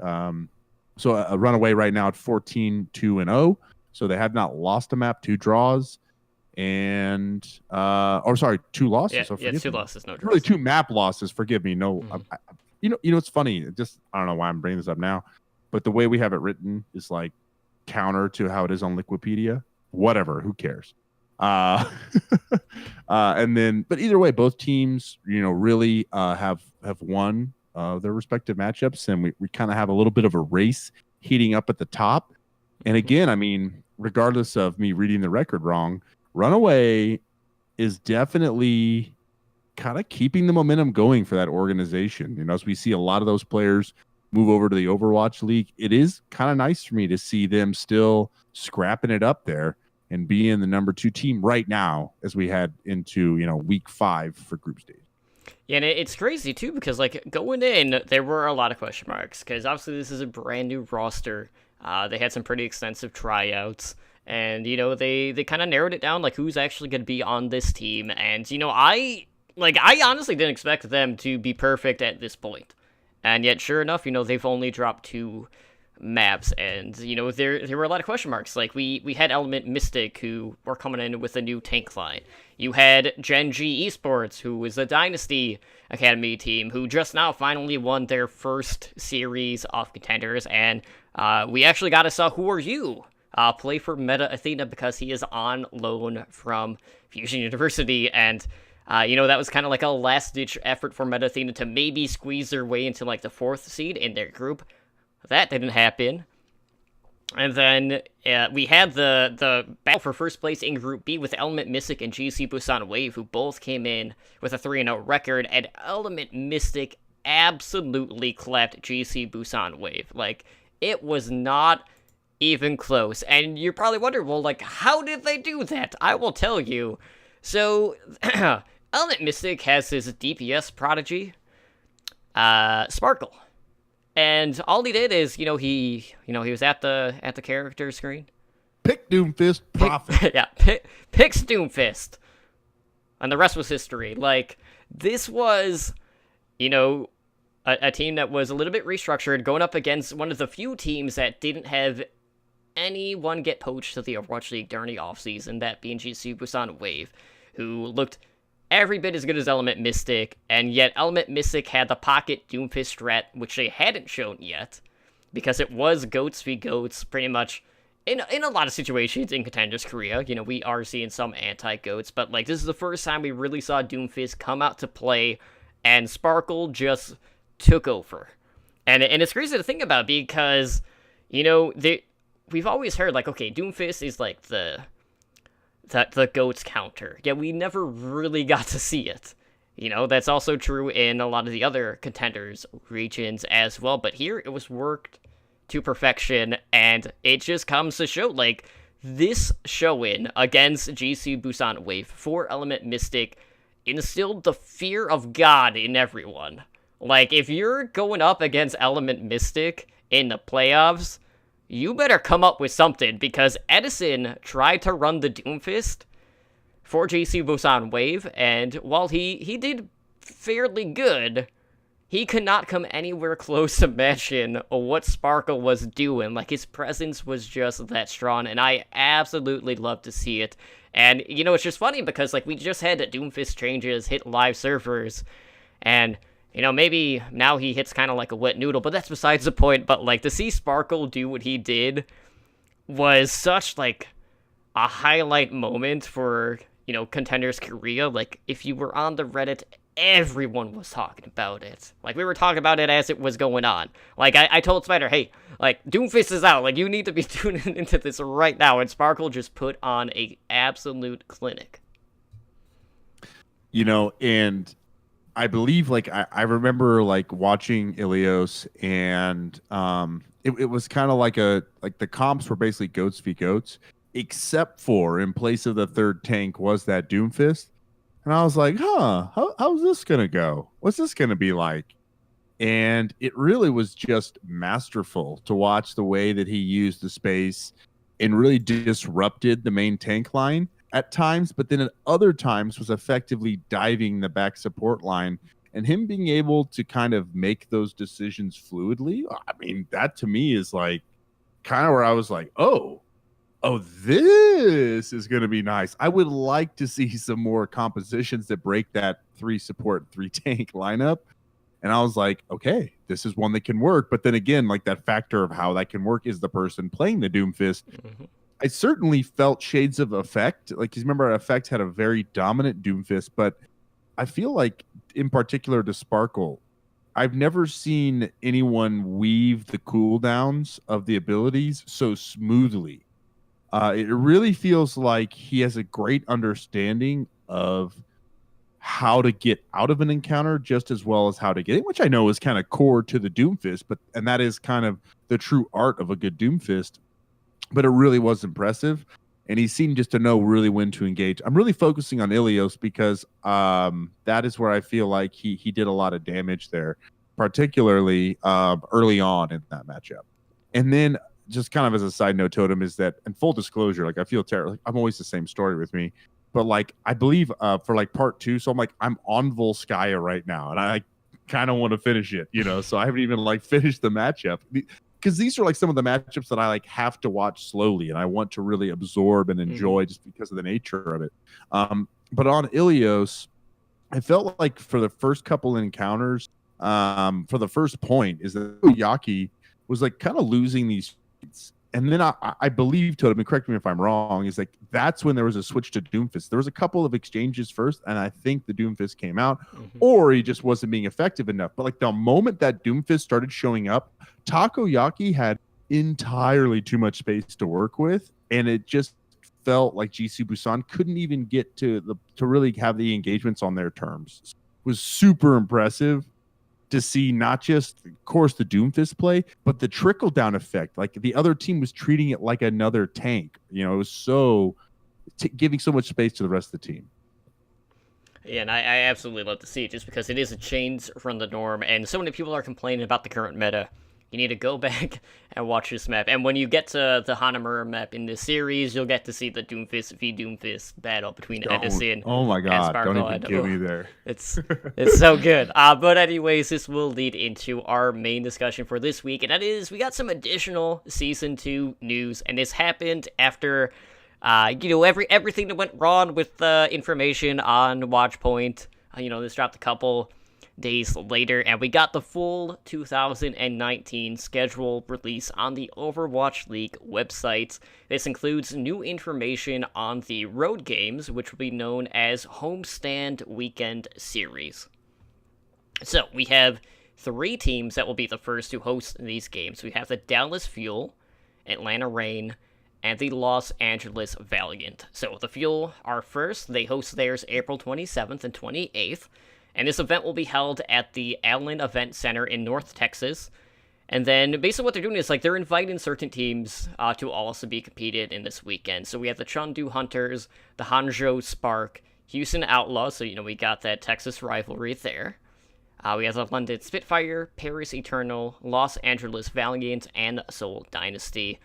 So a runaway right now at 14-2-0. So they have not lost a map, 2 draws, and 2 losses. Yeah, yeah, 2 losses, no draws. Really 2 map losses. Forgive me. No, you know, it's funny. Just I don't know why I'm bringing this up now, but the way we have it written is like counter to how it is on Liquipedia. Whatever, who cares? And then, but either way, both teams, you know, really have won their respective matchups, and we kind of have a little bit of a race heating up at the top. And again, I mean, regardless of me reading the record wrong, Runaway is definitely kind of keeping the momentum going for that organization. You know, as we see a lot of those players move over to the Overwatch League, it is kind of nice for me to see them still scrapping it up there and being the number 2 team right now as we head into, you know, week 5 for group stage. Yeah, and it's crazy too because like going in, there were a lot of question marks because obviously this is a brand new roster. They had some pretty extensive tryouts, and you know they kind of narrowed it down like who's actually going to be on this team. And you know I honestly didn't expect them to be perfect at this point, and yet sure enough, you know they've only dropped 2 maps, and you know there were a lot of question marks. Like we had Element Mystic who were coming in with a new tank line. You had Gen G Esports, who was a Dynasty Academy team who just now finally won their first series of contenders, and we actually got to saw Who Are You play for Meta Athena because he is on loan from Fusion University, and you know that was kind of like a last-ditch effort for Meta Athena to maybe squeeze their way into like the 4th seed in their group. That didn't happen. And then we had the battle for first place in Group B with Element Mystic and GC Busan Wave, who both came in with a 3-0 record, and Element Mystic absolutely clapped GC Busan Wave. Like, it was not even close. And you're probably wondering, well, like, how did they do that? I will tell you. So, Element Mystic has his DPS prodigy, Sparkle. And all he did is, he was at the character screen. Pick Doomfist, profit. Picks Doomfist. And the rest was history. Like, this was, a team that was a little bit restructured, going up against one of the few teams that didn't have anyone get poached to the Overwatch League during the offseason, that being GC Busan Wave, who looked every bit as good as Element Mystic, and yet Element Mystic had the pocket Doomfist strat, which they hadn't shown yet, because it was goats v goats, pretty much, in a lot of situations in Contenders Korea. We are seeing some anti-goats, but, like, this is the first time we really saw Doomfist come out to play, and Sparkle just took over. And it's crazy to think about, because, we've always heard, like, okay, Doomfist is, like, the GOAT's counter. Yeah, we never really got to see it. That's also true in a lot of the other Contenders regions as well, but here it was worked to perfection, and it just comes to show, like, this show-in against GC Busan Wave for Element Mystic instilled the fear of God in everyone. Like, if you're going up against Element Mystic in the playoffs, you better come up with something, because Edison tried to run the Doomfist for GC Busan Wave, and while he did fairly good, he could not come anywhere close to matching what Sparkle was doing. Like, his presence was just that strong, and I absolutely love to see it. And, it's just funny, because, like, we just had Doomfist changes hit live servers, and maybe now he hits kind of like a wet noodle, but that's besides the point. But, like, to see Sparkle do what he did was such, like, a highlight moment for, Contenders Korea. Like, if you were on the Reddit, everyone was talking about it. Like, we were talking about it as it was going on. Like, I told Spider, hey, like, Doomfist is out. Like, you need to be tuning into this right now. And Sparkle just put on a absolute clinic. And I believe, like, I remember, like, watching Ilios, and it was kind of like the comps were basically goats v goats, except for in place of the third tank was that Doomfist. And I was like, how's this going to go? What's this going to be like? And it really was just masterful to watch the way that he used the space and really disrupted the main tank line. at times, but then at other times was effectively diving the back support line. And him being able to kind of make those decisions fluidly, I mean, that to me is like kind of where I was like, oh, this is going to be nice. I would like to see some more compositions that break that 3 support, 3 tank lineup. And I was like, okay, this is one that can work. But then again, like that factor of how that can work is the person playing the Doomfist. Mm-hmm. I certainly felt shades of Effect. Like, you remember, Effect had a very dominant Doomfist, but I feel like, in particular to Sparkle, I've never seen anyone weave the cooldowns of the abilities so smoothly. It really feels like he has a great understanding of how to get out of an encounter just as well as how to get in, which I know is kind of core to the Doomfist, and that is kind of the true art of a good Doomfist. But it really was impressive, and he seemed just to know really when to engage. I'm really focusing on Ilios because that is where I feel like he did a lot of damage there, particularly early on in that matchup. And then, just kind of as a side note, Totem, is that, and full disclosure, like I feel terrible. Like, I'm always the same story with me, but like I believe for like part 2, so I'm on Volskaya right now, and I kind of want to finish it, so I haven't even like finished the matchup because these are like some of the matchups that I like have to watch slowly and I want to really absorb and enjoy just because of the nature of it. But on Ilios, I felt like for the first couple encounters, for the first point is that Yaki was like kind of losing these. And then I believe, Totem, and correct me if I'm wrong, is like that's when there was a switch to Doomfist. There was a couple of exchanges first, and I think the Doomfist came out, or he just wasn't being effective enough. But like the moment that Doomfist started showing up, Takoyaki had entirely too much space to work with, and it just felt like Jisoo Busan couldn't even get to really have the engagements on their terms. It was super impressive to see not just, of course, the Doomfist play, but the trickle-down effect. Like, the other team was treating it like another tank. It was so giving so much space to the rest of the team. Yeah, and I absolutely love to see it just because it is a change from the norm, and so many people are complaining about the current meta. You need to go back and watch this map. And when you get to the Hanamura map in this series, you'll get to see the Doomfist v Doomfist battle between Edison. Oh my god, don't even get me there. It's so good. But anyways, this will lead into our main discussion for this week, and that is we got some additional Season 2 news, and this happened after everything that went wrong with the information on Watchpoint. This dropped a couple days later, and we got the full 2019 schedule release on the Overwatch League website. This includes new information on the road games, which will be known as Homestand Weekend Series. So, we have 3 teams that will be the first to host these games. We have the Dallas Fuel, Atlanta Reign, and the Los Angeles Valiant. So, the Fuel are first. They host theirs April 27th and 28th. And this event will be held at the Allen Event Center in North Texas. And then basically what they're doing is they're inviting certain teams to also be competed in this weekend. So we have the Chengdu Hunters, the Hangzhou Spark, Houston Outlaws. So, we got that Texas rivalry there. We have the London Spitfire, Paris Eternal, Los Angeles Valiant, and Seoul Dynasty.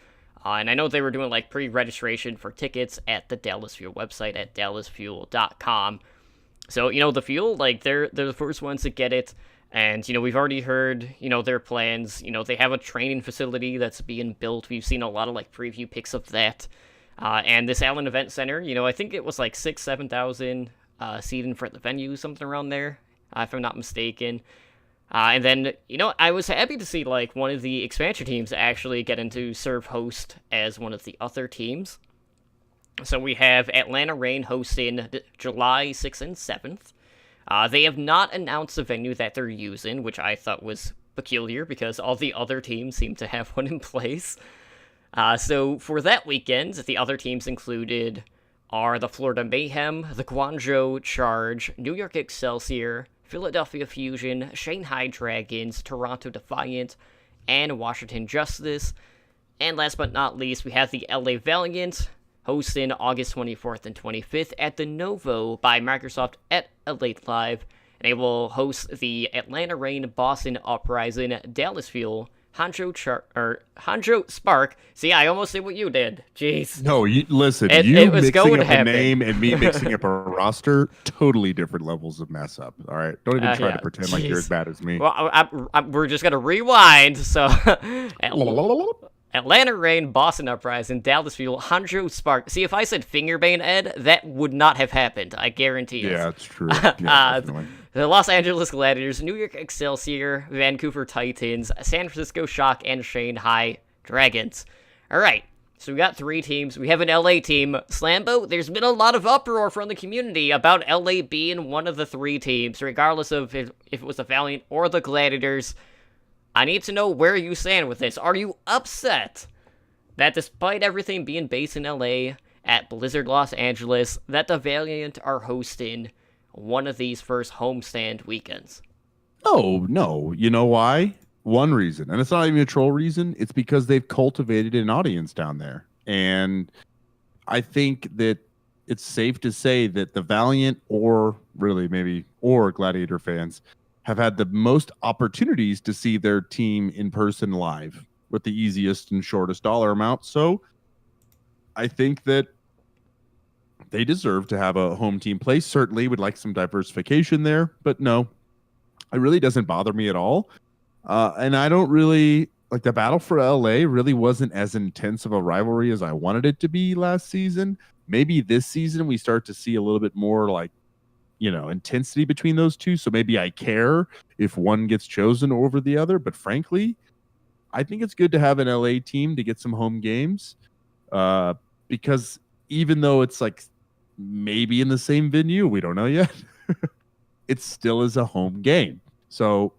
And I know they were doing pre-registration for tickets at the Dallas Fuel website at dallasfuel.com. So, the Fuel, they're the first ones to get it, and, we've already heard, their plans. They have a training facility that's being built. We've seen a lot of, preview pics of that. And this Allen Event Center, I think it was 6,000-7,000 seating for the venue, something around there, if I'm not mistaken. And then, I was happy to see, one of the expansion teams actually get into serve host as one of the other teams. So we have Atlanta Reign hosting July 6th and 7th. They have not announced the venue that they're using, which I thought was peculiar because all the other teams seem to have one in place. So for that weekend, the other teams included are the Florida Mayhem, the Guangzhou Charge, New York Excelsior, Philadelphia Fusion, Shanghai Dragons, Toronto Defiant, and Washington Justice. And last but not least, we have the LA Valiant, hosting August 24th and 25th at the Novo by Microsoft at Elite Live. And they will host the Atlanta Reign, Boston Uprising, Dallas Fuel, Hanjo Spark. See, I almost did what you did. Jeez. No, listen, It was mixing going up to a happen. name and me mixing up a roster, totally different levels of mess up. All right, don't even try to pretend like you're as bad as me. Well, we're just gonna rewind. So, Atlanta Reign, Boston Uprising, Dallas Fuel, Hanjo Spark. See, if I said Fingerbane Ed, that would not have happened. I guarantee it. Yeah, it's true. Yeah, definitely. The Los Angeles Gladiators, New York Excelsior, Vancouver Titans, San Francisco Shock, and Shanghai Dragons. All right, so we got 3 teams. We have an LA team. Slambo, there's been a lot of uproar from the community about LA being one of the 3 teams, regardless of if it was the Valiant or the Gladiators. I need to know where you stand with this. Are you upset that despite everything being based in LA at Blizzard Los Angeles, that the Valiant are hosting one of these first homestand weekends? Oh, no. You know why? One reason, and it's not even a troll reason. It's because they've cultivated an audience down there. And I think that it's safe to say that the Valiant or Gladiator fans have had the most opportunities to see their team in person live with the easiest and shortest dollar amount. So I think that they deserve to have a home team place. Certainly would like some diversification there, but no, it really doesn't bother me at all. And I don't really like the battle for LA really wasn't as intense of a rivalry as I wanted it to be last season. Maybe this season we start to see a little bit more like, intensity between those two. So maybe I care if one gets chosen over the other. But frankly, I think it's good to have an LA team to get some home games. Because even though it's like maybe in the same venue, we don't know yet, it still is a home game. So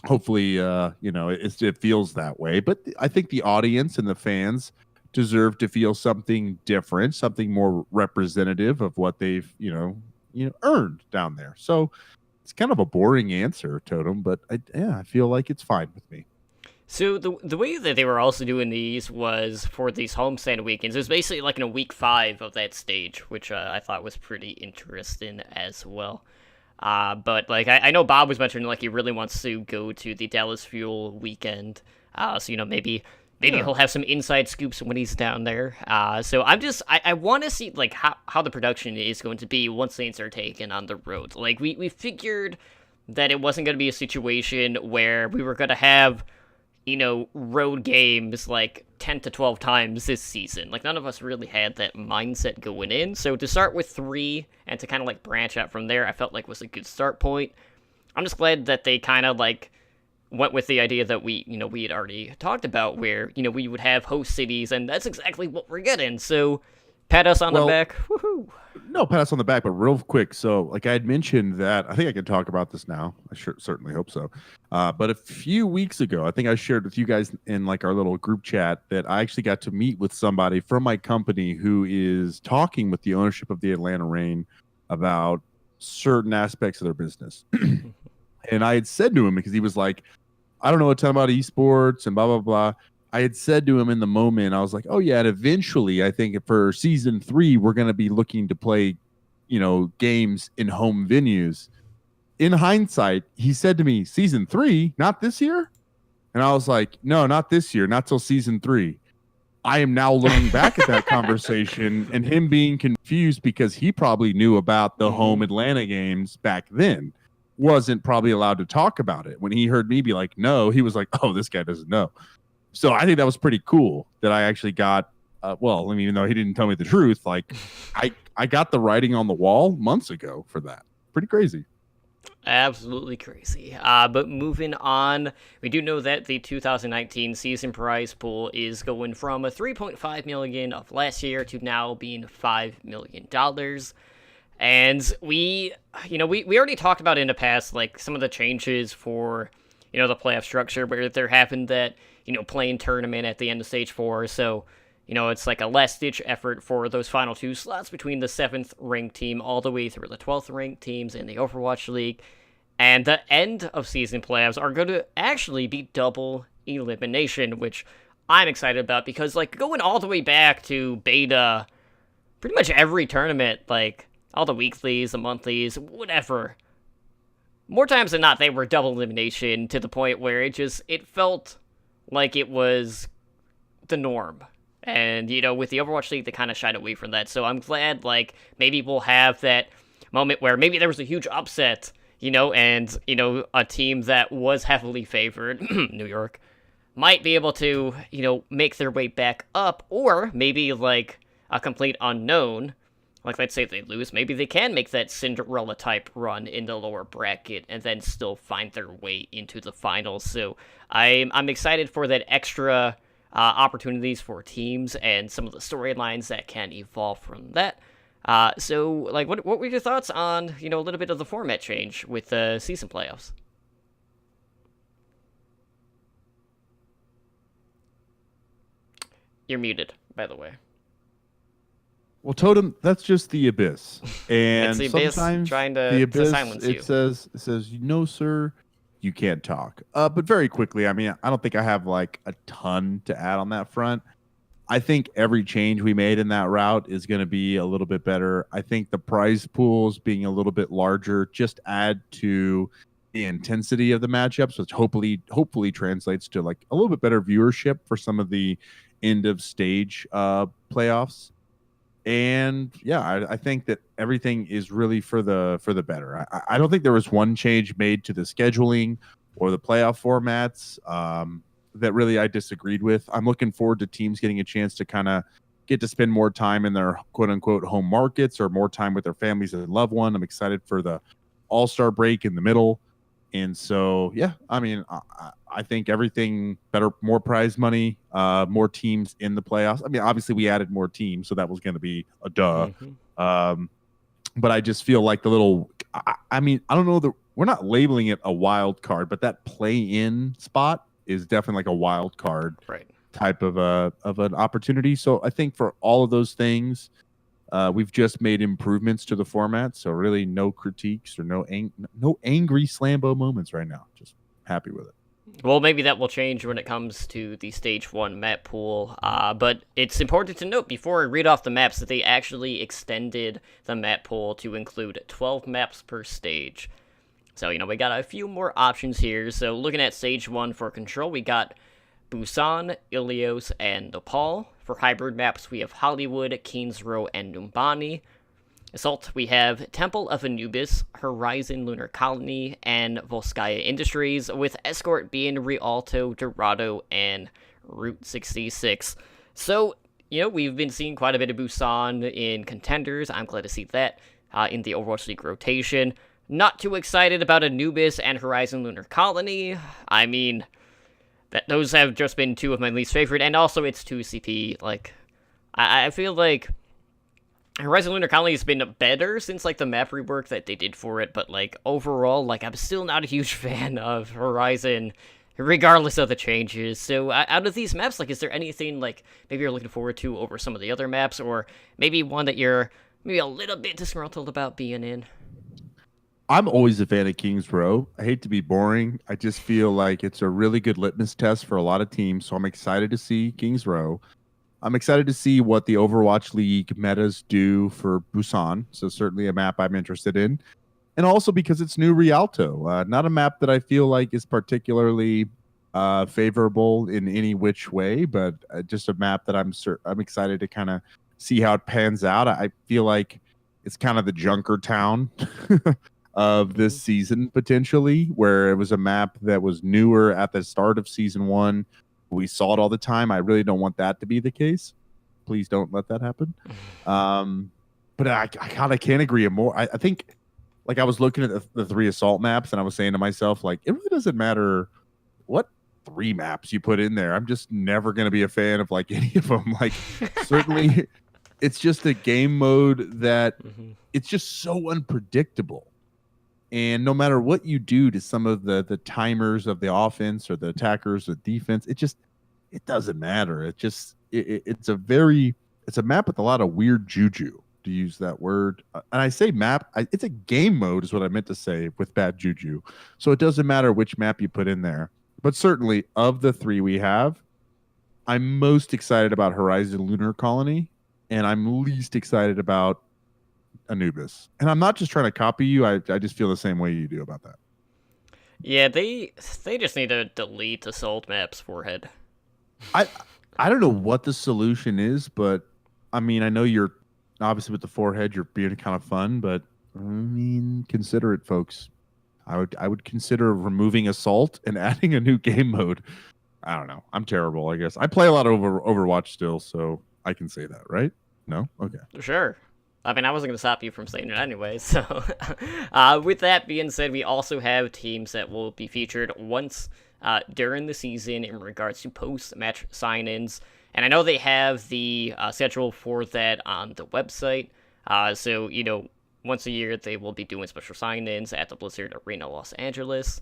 hopefully, it feels that way. But I think the audience and the fans deserve to feel something different, something more representative of what they've, earned down there. So it's kind of a boring answer, Totem, but I feel like it's fine with me. So the way that they were also doing these was for these homestand weekends. It was basically like in a week 5 of that stage, which I thought was pretty interesting as well. But like I know Bob was mentioning like he really wants to go to the Dallas Fuel weekend. So maybe he'll have some inside scoops when he's down there. So I want to see like how the production is going to be once Saints are taken on the road. Like we figured that it wasn't going to be a situation where we were going to have road games like 10 to 12 times this season. Like, none of us really had that mindset going in. So to start with 3 and to kind of like branch out from there, I felt like was a good start point. I'm just glad that they kind of like went with the idea that we had already talked about where, we would have host cities, and that's exactly what we're getting. So pat us on the back. Woohoo! No, pat us on the back, but real quick. So, like I had mentioned that, I think I can talk about this now. I certainly hope so. But a few weeks ago, I think I shared with you guys in like our little group chat that I actually got to meet with somebody from my company who is talking with the ownership of the Atlanta Reign about certain aspects of their business. And I had said to him, because he was like, I don't know a ton about esports and blah, blah, blah. I had said to him in the moment, I was like, oh, yeah, and eventually I think for season 3, we're going to be looking to play, games in home venues. In hindsight, he said to me, season 3, not this year? And I was like, no, not this year, not till season 3. I am now looking back at that conversation and him being confused because he probably knew about the home Atlanta games back then. Wasn't probably allowed to talk about it. When he heard me be like, no, he was like, oh, this guy doesn't know. So I think that was pretty cool that I actually got, even though he didn't tell me the truth, like I got the writing on the wall months ago for that. Pretty crazy. Absolutely crazy. But moving on, we do know that the 2019 season prize pool is going from a $3.5 million of last year to now being $5 million. And we already talked about in the past, like some of the changes for, the playoff structure where there happened that, playing tournament at the end of stage 4. So, it's like a last-ditch effort for those final 2 slots between the 7th ranked team all the way through the 12th ranked teams in the Overwatch League. And the end of season playoffs are going to actually be double elimination, which I'm excited about because, like, going all the way back to beta, pretty much every tournament, like, all the weeklies, the monthlies, whatever, more times than not, they were double elimination to the point where it felt like it was the norm. And, with the Overwatch League, they kind of shied away from that. So I'm glad, like, maybe we'll have that moment where maybe there was a huge upset, and, a team that was heavily favored, New York, might be able to, make their way back up, or maybe, like, a complete unknown. Like, let's say if they lose, maybe they can make that Cinderella type run in the lower bracket and then still find their way into the finals. So I'm excited for that extra opportunities for teams and some of the storylines that can evolve from that. So, like, what were your thoughts on, a little bit of the format change with the season playoffs? You're muted, by the way. Well, Totem, that's just the abyss, and It's the abyss sometimes trying the to abyss silence you. it says no, sir, you can't talk. But very quickly, I mean, I don't think I have like a ton to add on that front. I think every change we made in that route is going to be a little bit better. I think the prize pools being a little bit larger just add to the intensity of the matchups, which hopefully translates to like a little bit better viewership for some of the end of stage playoffs. And yeah, I think that everything is really for the better. I don't think there was one change made to the scheduling or the playoff formats that really I disagreed with. I'm looking forward to teams getting a chance to kind of get to spend more time in their quote unquote home markets or more time with their families and loved one. I'm excited for the All-Star break in the middle. And so, yeah, I mean, I think everything better, more prize money, more teams in the playoffs. I mean, obviously we added more teams, so that was going to be a duh. But I just feel like the little, I mean, I don't know that we're not labeling it a wild card, but that play-in spot is definitely like a wild card type of an opportunity. So I think for all of those things, we've just made improvements to the format, so really no critiques or no angry Slambo moments right now. Just happy with it. Well, maybe that will change when it comes to the Stage 1 map pool, but it's important to note before I read off the maps that they actually extended the map pool to include 12 maps per stage. So, we got a few more options here. So, looking at Stage 1 for Control, we got Busan, Ilios, and Nepal. For hybrid maps, we have Hollywood, Kings Row, and Numbani. Assault, we have Temple of Anubis, Horizon Lunar Colony, and Volskaya Industries, with Escort being Rialto, Dorado, and Route 66. So, we've been seeing quite a bit of Busan in contenders. I'm glad to see that in the Overwatch League rotation. Not too excited about Anubis and Horizon Lunar Colony. I mean, those have just been two of my least favorite, and also it's 2CP. Like, I feel like Horizon Lunar Colony has been better since, like, the map rework that they did for it, but, like, overall, like, I'm still not a huge fan of Horizon, regardless of the changes. So, out of these maps, like, is there anything, like, maybe you're looking forward to over some of the other maps, or maybe one that you're maybe a little bit disgruntled about being in? I'm always a fan of Kings Row. I hate to be boring. I just feel like it's a really good litmus test for a lot of teams. So I'm excited to see Kings Row. I'm excited to see what the Overwatch League metas do for Busan. So certainly a map I'm interested in. And also because it's new Rialto. Not a map that I feel like is particularly favorable in any which way, but just a map that I'm excited to kind of see how it pans out. I feel like it's kind of the Junker town of this season, potentially, where it was a map that was newer at the start of season 1. We saw it all the time. I really don't want that to be the case. Please don't let that happen. But I kind of can't agree more. I think, like, I was looking at the 3 assault maps and I was saying to myself, like, it really doesn't matter what 3 maps you put in there. I'm just never going to be a fan of, like, any of them. Like, certainly it's just a game mode that it's just so unpredictable. And no matter what you do to some of the timers of the offense or the attackers or defense, it doesn't matter. It's a map with a lot of weird juju, to use that word. And I say map, it's a game mode is what I meant to say with bad juju. So it doesn't matter which map you put in there. But certainly of the 3 we have, I'm most excited about Horizon Lunar Colony, and I'm least excited about Anubis. And I'm not just trying to copy you. I just feel the same way you do about that. Yeah, they just need to delete the Assault Maps forehead. I I don't know what the solution is, but I mean, I know you're obviously with the forehead, you're being kind of fun, but I mean, consider it, folks. I would consider removing assault and adding a new game mode. I don't know. I'm terrible, I guess. I play a lot of Overwatch still, so I can say that, right? No? Okay. Sure. I mean, I wasn't going to stop you from saying it anyway, so... with that being said, we also have teams that will be featured once during the season in regards to post-match sign-ins. And I know they have the schedule for that on the website. So, once a year they will be doing special sign-ins at the Blizzard Arena Los Angeles.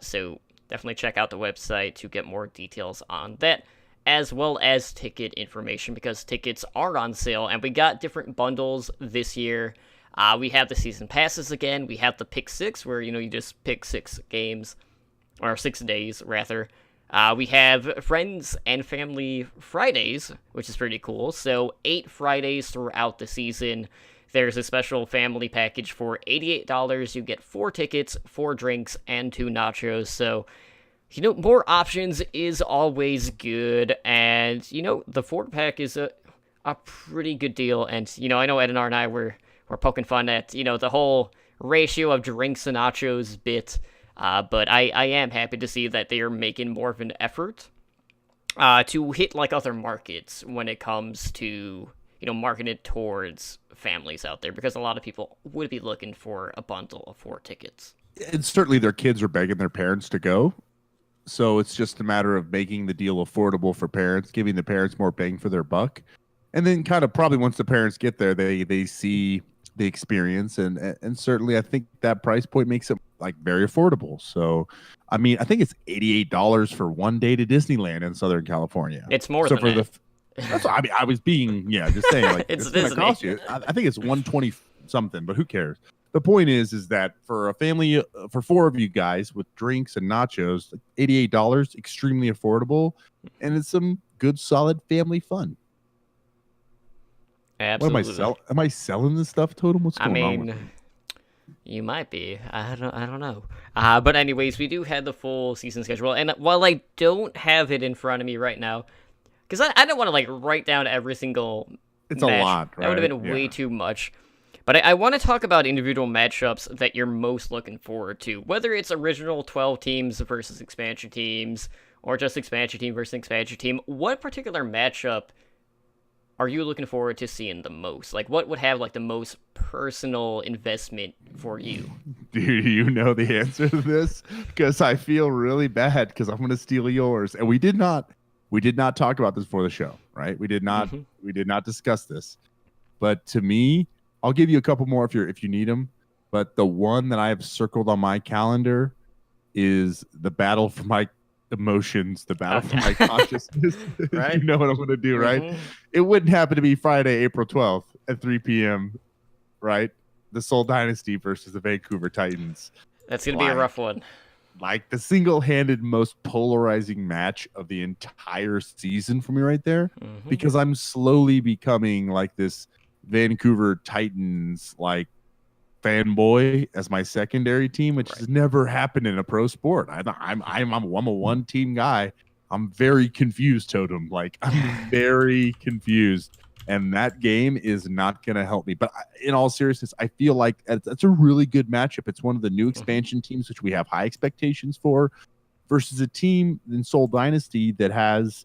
So definitely check out the website to get more details on that, as well as ticket information, because tickets are on sale, and we got different bundles this year. We have the season passes again. We have the pick 6, where you just pick 6 games, or 6 days rather. We have Friends and Family Fridays, which is pretty cool. So 8 Fridays throughout the season. There's a special family package for $88. You get 4 tickets, 4 drinks, and 2 nachos. So more options is always good, and, the 4-pack is a pretty good deal, and, I know Ed and I were poking fun at, the whole ratio of drinks and nachos bit, but I am happy to see that they are making more of an effort to hit, other markets when it comes to, marketed towards families out there, because a lot of people would be looking for a bundle of 4 tickets. And certainly their kids are begging their parents to go. So it's just a matter of making the deal affordable for parents, giving the parents more bang for their buck. And then kind of probably once the parents get there, they see the experience. And certainly I think that price point makes it very affordable. So, I mean, I think it's $88 for one day to Disneyland in Southern California. It's more than that. That's what, I mean, I was being, just saying, it's going to cost you. I think it's 120 something, but who cares? The point is that for a family, for 4 of you guys with drinks and nachos, $88, extremely affordable, and it's some good, solid family fun. Absolutely. Am I selling this stuff, Totem? What's going on with me? You might be. I don't know. But anyways, we do have the full season schedule, and while I don't have it in front of me right now, because I don't want to write down every single It's match. a lot, right? That would have been way too much. But I want to talk about individual matchups that you're most looking forward to, whether it's original 12 teams versus expansion teams, or just expansion team versus expansion team. What particular matchup are you looking forward to seeing the most? What would have the most personal investment for you? Do you know the answer to this? Because I feel really bad because I'm going to steal yours. And we did not talk about this before the show, right? We did not discuss this. But to me, I'll give you a couple more if you need them. But the one that I have circled on my calendar is the battle for my emotions, the battle for my consciousness. Right? You know what I'm going to do, right? It wouldn't happen to be Friday, April 12th at 3 p.m., right? The Seoul Dynasty versus the Vancouver Titans. That's going to be a rough one. The single-handed most polarizing match of the entire season for me right there, because I'm slowly becoming this Vancouver Titans fanboy as my secondary team, which has never happened in a pro sport. I'm a one-team guy. I'm very confused, Totem. I'm very confused, and that game is not going to help me. But in all seriousness, I feel like it's a really good matchup. It's one of the new expansion teams, which we have high expectations for, versus a team in Seoul Dynasty that has,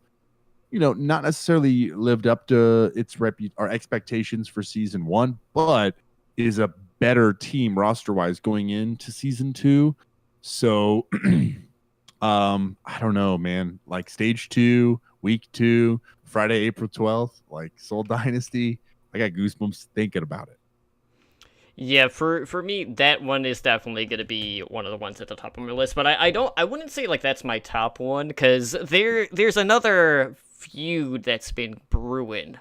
not necessarily lived up to its our expectations for season 1, but is a better team roster-wise going into season 2. So, I don't know, man. Stage 2, week 2, Friday, April 12th, Seoul Dynasty. I got goosebumps thinking about it. Yeah, for me, that one is definitely going to be one of the ones at the top of my list. But I wouldn't say that's my top one, because there's another feud that's been brewing,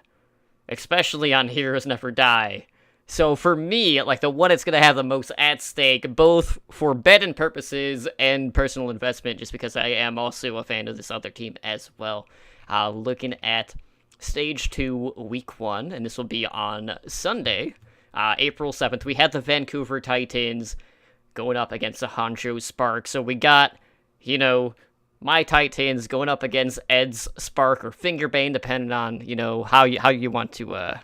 especially on Heroes Never Die. So for me, the one that's going to have the most at stake, both for betting purposes and personal investment, just because I am also a fan of this other team as well. Looking at Stage 2, Week 1, and this will be on Sunday, April 7th, we had the Vancouver Titans going up against the Hanjo Spark. So we got, my Titans going up against Ed's Spark or Fingerbane, depending on, how you want to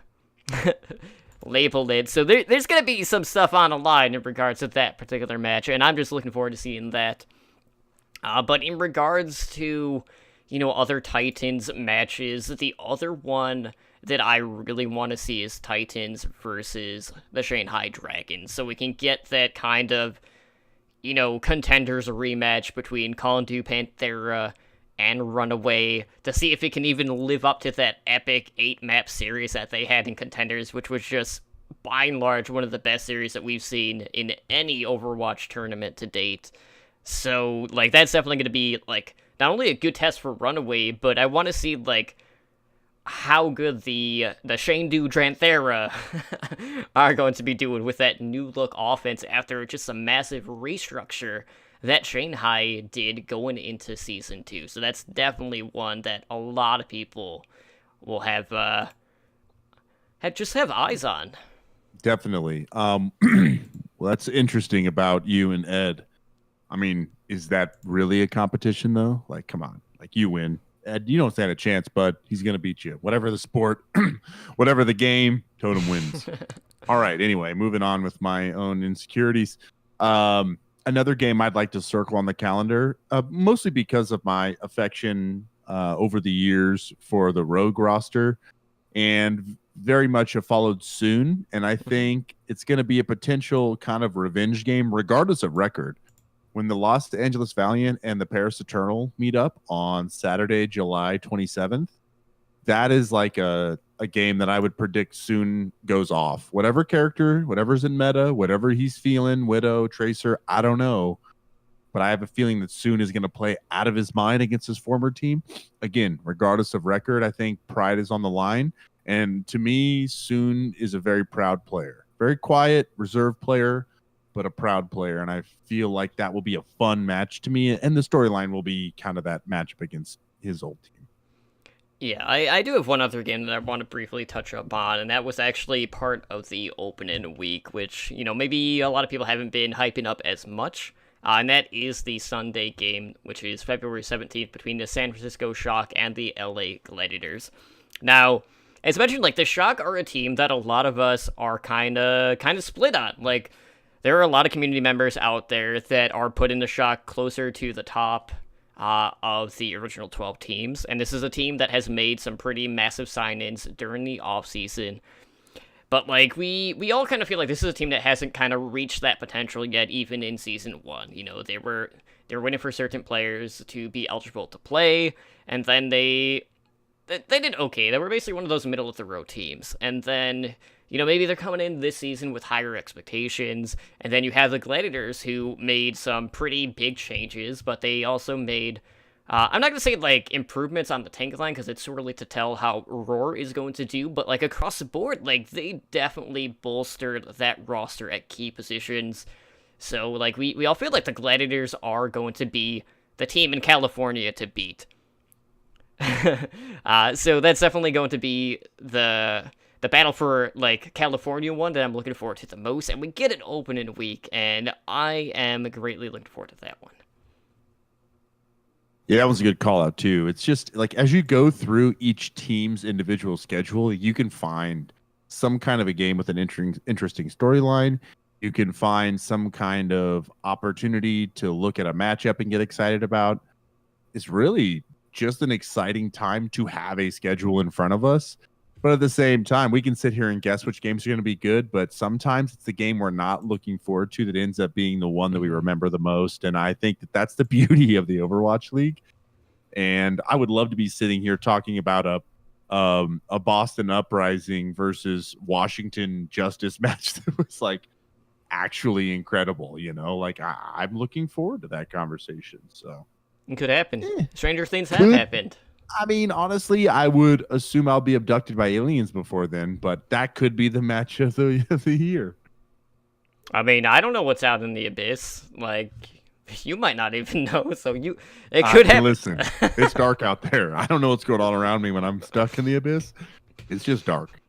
label it. So there's going to be some stuff on the line in regards to that particular match, and I'm just looking forward to seeing that. But in regards to, other Titans matches, the other one that I really want to see is Titans versus the Shanghai Dragons, so we can get that kind of, contenders rematch between Kondu Panthera and Runaway to see if it can even live up to that epic 8-map series that they had in Contenders, which was just, by and large, one of the best series that we've seen in any Overwatch tournament to date. So, that's definitely going to be, not only a good test for Runaway, but I want to see, how good the Shandu Dranthera are going to be doing with that new look offense after just a massive restructure that Shanghai did going into Season 2. So that's definitely one that a lot of people will have eyes on. Definitely. Well, that's interesting about you and Ed. I mean, is that really a competition, though? Come on. You win. Ed, you don't stand a chance, but he's going to beat you. Whatever the sport, whatever the game, Totem wins. All right, anyway, moving on with my own insecurities. Another game I'd like to circle on the calendar, mostly because of my affection over the years for the Rogue roster, and very much have followed soon. And I think it's going to be a potential kind of revenge game, regardless of record. When the Los Angeles Valiant and the Paris Eternal meet up on Saturday, July 27th, that is a game that I would predict soon goes off. Whatever character, whatever's in meta, whatever he's feeling, Widow, Tracer, I don't know. But I have a feeling that Soon is going to play out of his mind against his former team. Again, regardless of record, I think pride is on the line. And to me, Soon is a very proud player. Very quiet, reserved player, but a proud player, and I feel like that will be a fun match to me, and the storyline will be kind of that matchup against his old team. Yeah, I do have one other game that I want to briefly touch up on, and that was actually part of the opening week, which, maybe a lot of people haven't been hyping up as much, and that is the Sunday game, which is February 17th, between the San Francisco Shock and the LA Gladiators. Now, as mentioned, the Shock are a team that a lot of us are kind of split on. There are a lot of community members out there that are putting the Shock closer to the top of the original 12 teams, and this is a team that has made some pretty massive sign-ins during the offseason. But, we all kind of feel like this is a team that hasn't kind of reached that potential yet, even in Season 1. They were waiting for certain players to be eligible to play, and then they did okay. They were basically one of those middle-of-the-road teams, and then maybe they're coming in this season with higher expectations, and then you have the Gladiators who made some pretty big changes, but they also made, I'm not going to say, improvements on the tank line, because it's too early to tell how Roar is going to do, but, across the board, they definitely bolstered that roster at key positions. So, we all feel like the Gladiators are going to be the team in California to beat. So that's definitely going to be the battle for, California one that I'm looking forward to the most, and we get an opening week, and I am greatly looking forward to that one. Yeah, that was a good call out, too. It's just, as you go through each team's individual schedule, you can find some kind of a game with an interesting storyline. You can find some kind of opportunity to look at a matchup and get excited about. It's really just an exciting time to have a schedule in front of us. But at the same time, we can sit here and guess which games are going to be good, but sometimes it's the game we're not looking forward to that ends up being the one that we remember the most. And I think that that's the beauty of the Overwatch League. And I would love to be sitting here talking about a Boston Uprising versus Washington Justice match that was actually incredible. I'm looking forward to that conversation. So it could happen. Stranger things have happened. I mean, honestly, I would assume I'll be abducted by aliens before then, but that could be the match of the year. I mean, I don't know what's out in the abyss. You might not even know, so it could happen. Listen, it's dark out there. I don't know what's going on around me when I'm stuck in the abyss. It's just dark.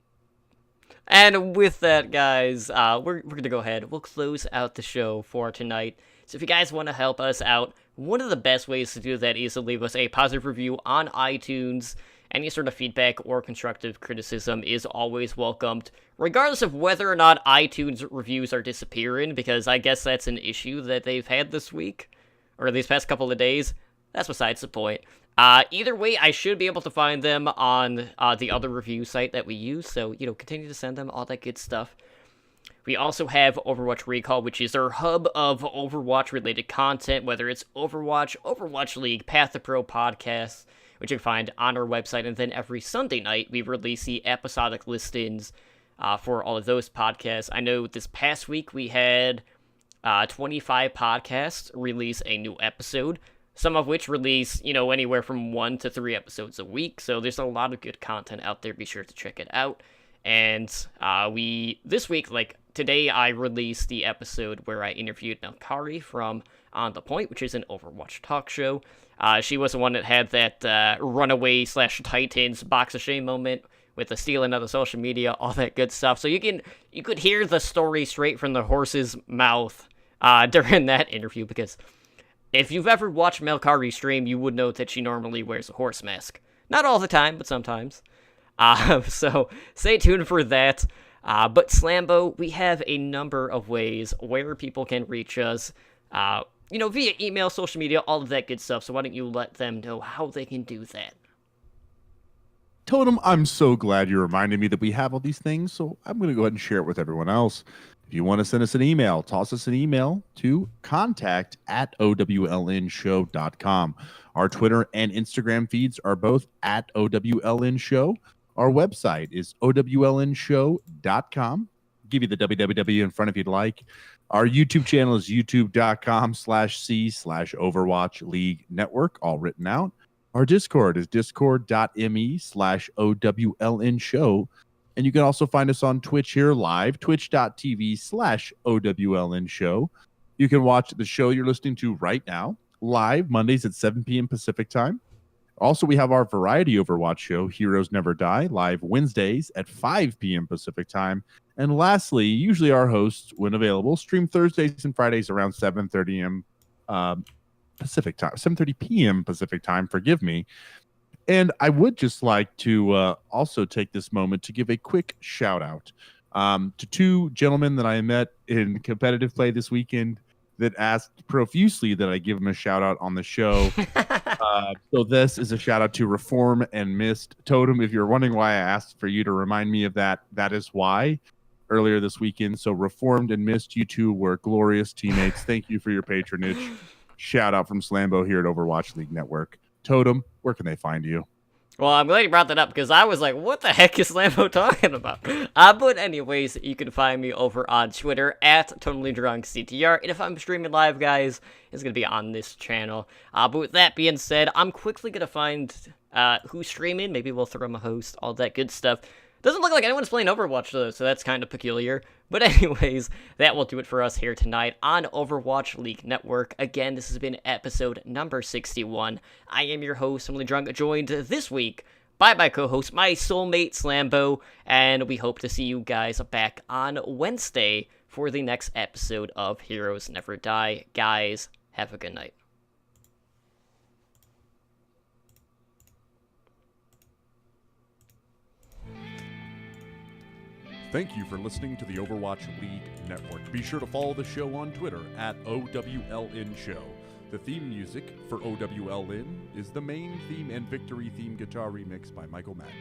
And with that, guys, we're going to go ahead. We'll close out the show for tonight. So if you guys want to help us out, one of the best ways to do that is to leave us a positive review on iTunes. Any sort of feedback or constructive criticism is always welcomed, regardless of whether or not iTunes reviews are disappearing, because I guess that's an issue that they've had this week, or these past couple of days. That's besides the point. Either way, I should be able to find them on the other review site that we use, so, continue to send them all that good stuff. We also have Overwatch Recall, which is our hub of Overwatch-related content, whether it's Overwatch, Overwatch League, Path to Pro podcasts, which you can find on our website, and then every Sunday night, we release the episodic listings for all of those podcasts. I know this past week, we had 25 podcasts release a new episode, some of which release, anywhere from 1 to 3 episodes a week, so there's a lot of good content out there. Be sure to check it out. And this week, today, I released the episode where I interviewed Melkari from On The Point, which is an Overwatch talk show. She was the one that had that runaway/Titans box of shame moment with the stealing of the social media, all that good stuff. So you could hear the story straight from the horse's mouth during that interview, because if you've ever watched Melkari stream, you would know that she normally wears a horse mask. Not all the time, but sometimes. So stay tuned for that. But Slambo, we have a number of ways where people can reach us, via email, social media, all of that good stuff. So why don't you let them know how they can do that? Totem, I'm so glad you reminded me that we have all these things, so I'm going to go ahead and share it with everyone else. If you want to send us an email, toss us an email to contact@owlnshow.com. Our Twitter and Instagram feeds are both @OWLNshow. Our website is owlnshow.com. Give you the www in front if you'd like. Our YouTube channel is youtube.com/c/Overwatch League Network, all written out. Our Discord is discord.me/OWLNshow. And you can also find us on Twitch here live, twitch.tv/OWLNshow. You can watch the show you're listening to right now, live Mondays at 7 p.m. Pacific time. Also, we have our variety Overwatch show, Heroes Never Die, live Wednesdays at 5 p.m. Pacific time. And lastly, usually our hosts, when available, stream Thursdays and Fridays around 7:30 a.m. Pacific time, 7:30 p.m. Pacific time, forgive me. And I would just like to also take this moment to give a quick shout out to 2 gentlemen that I met in competitive play this weekend that asked profusely that I give them a shout out on the show. So this is a shout out to Reform and Mist. Totem, if you're wondering why I asked for you to remind me of that, that is why earlier this weekend. So Reformed and Mist, you two were glorious teammates. Thank you for your patronage. Shout out from Slambo here at Overwatch League Network. Totem, where can they find you? Well, I'm glad you brought that up, because I was like, what the heck is Lambo talking about? But anyways, you can find me over on Twitter @TotallyDrunkCTR, and if I'm streaming live, guys, it's going to be on this channel. But with that being said, I'm quickly going to find who's streaming. Maybe we'll throw them a host, all that good stuff. Doesn't look like anyone's playing Overwatch, though, so that's kind of peculiar. But anyways, that will do it for us here tonight on Overwatch League Network. Again, this has been episode number 61. I am your host, Emily Drunk, joined this week by my co-host, my soulmate, Slambo, and we hope to see you guys back on Wednesday for the next episode of Heroes Never Die. Guys, have a good night. Thank you for listening to the Overwatch League Network. Be sure to follow the show on Twitter @OWLNshow. The theme music for OWLN is the main theme and victory theme guitar remix by Michael Mack.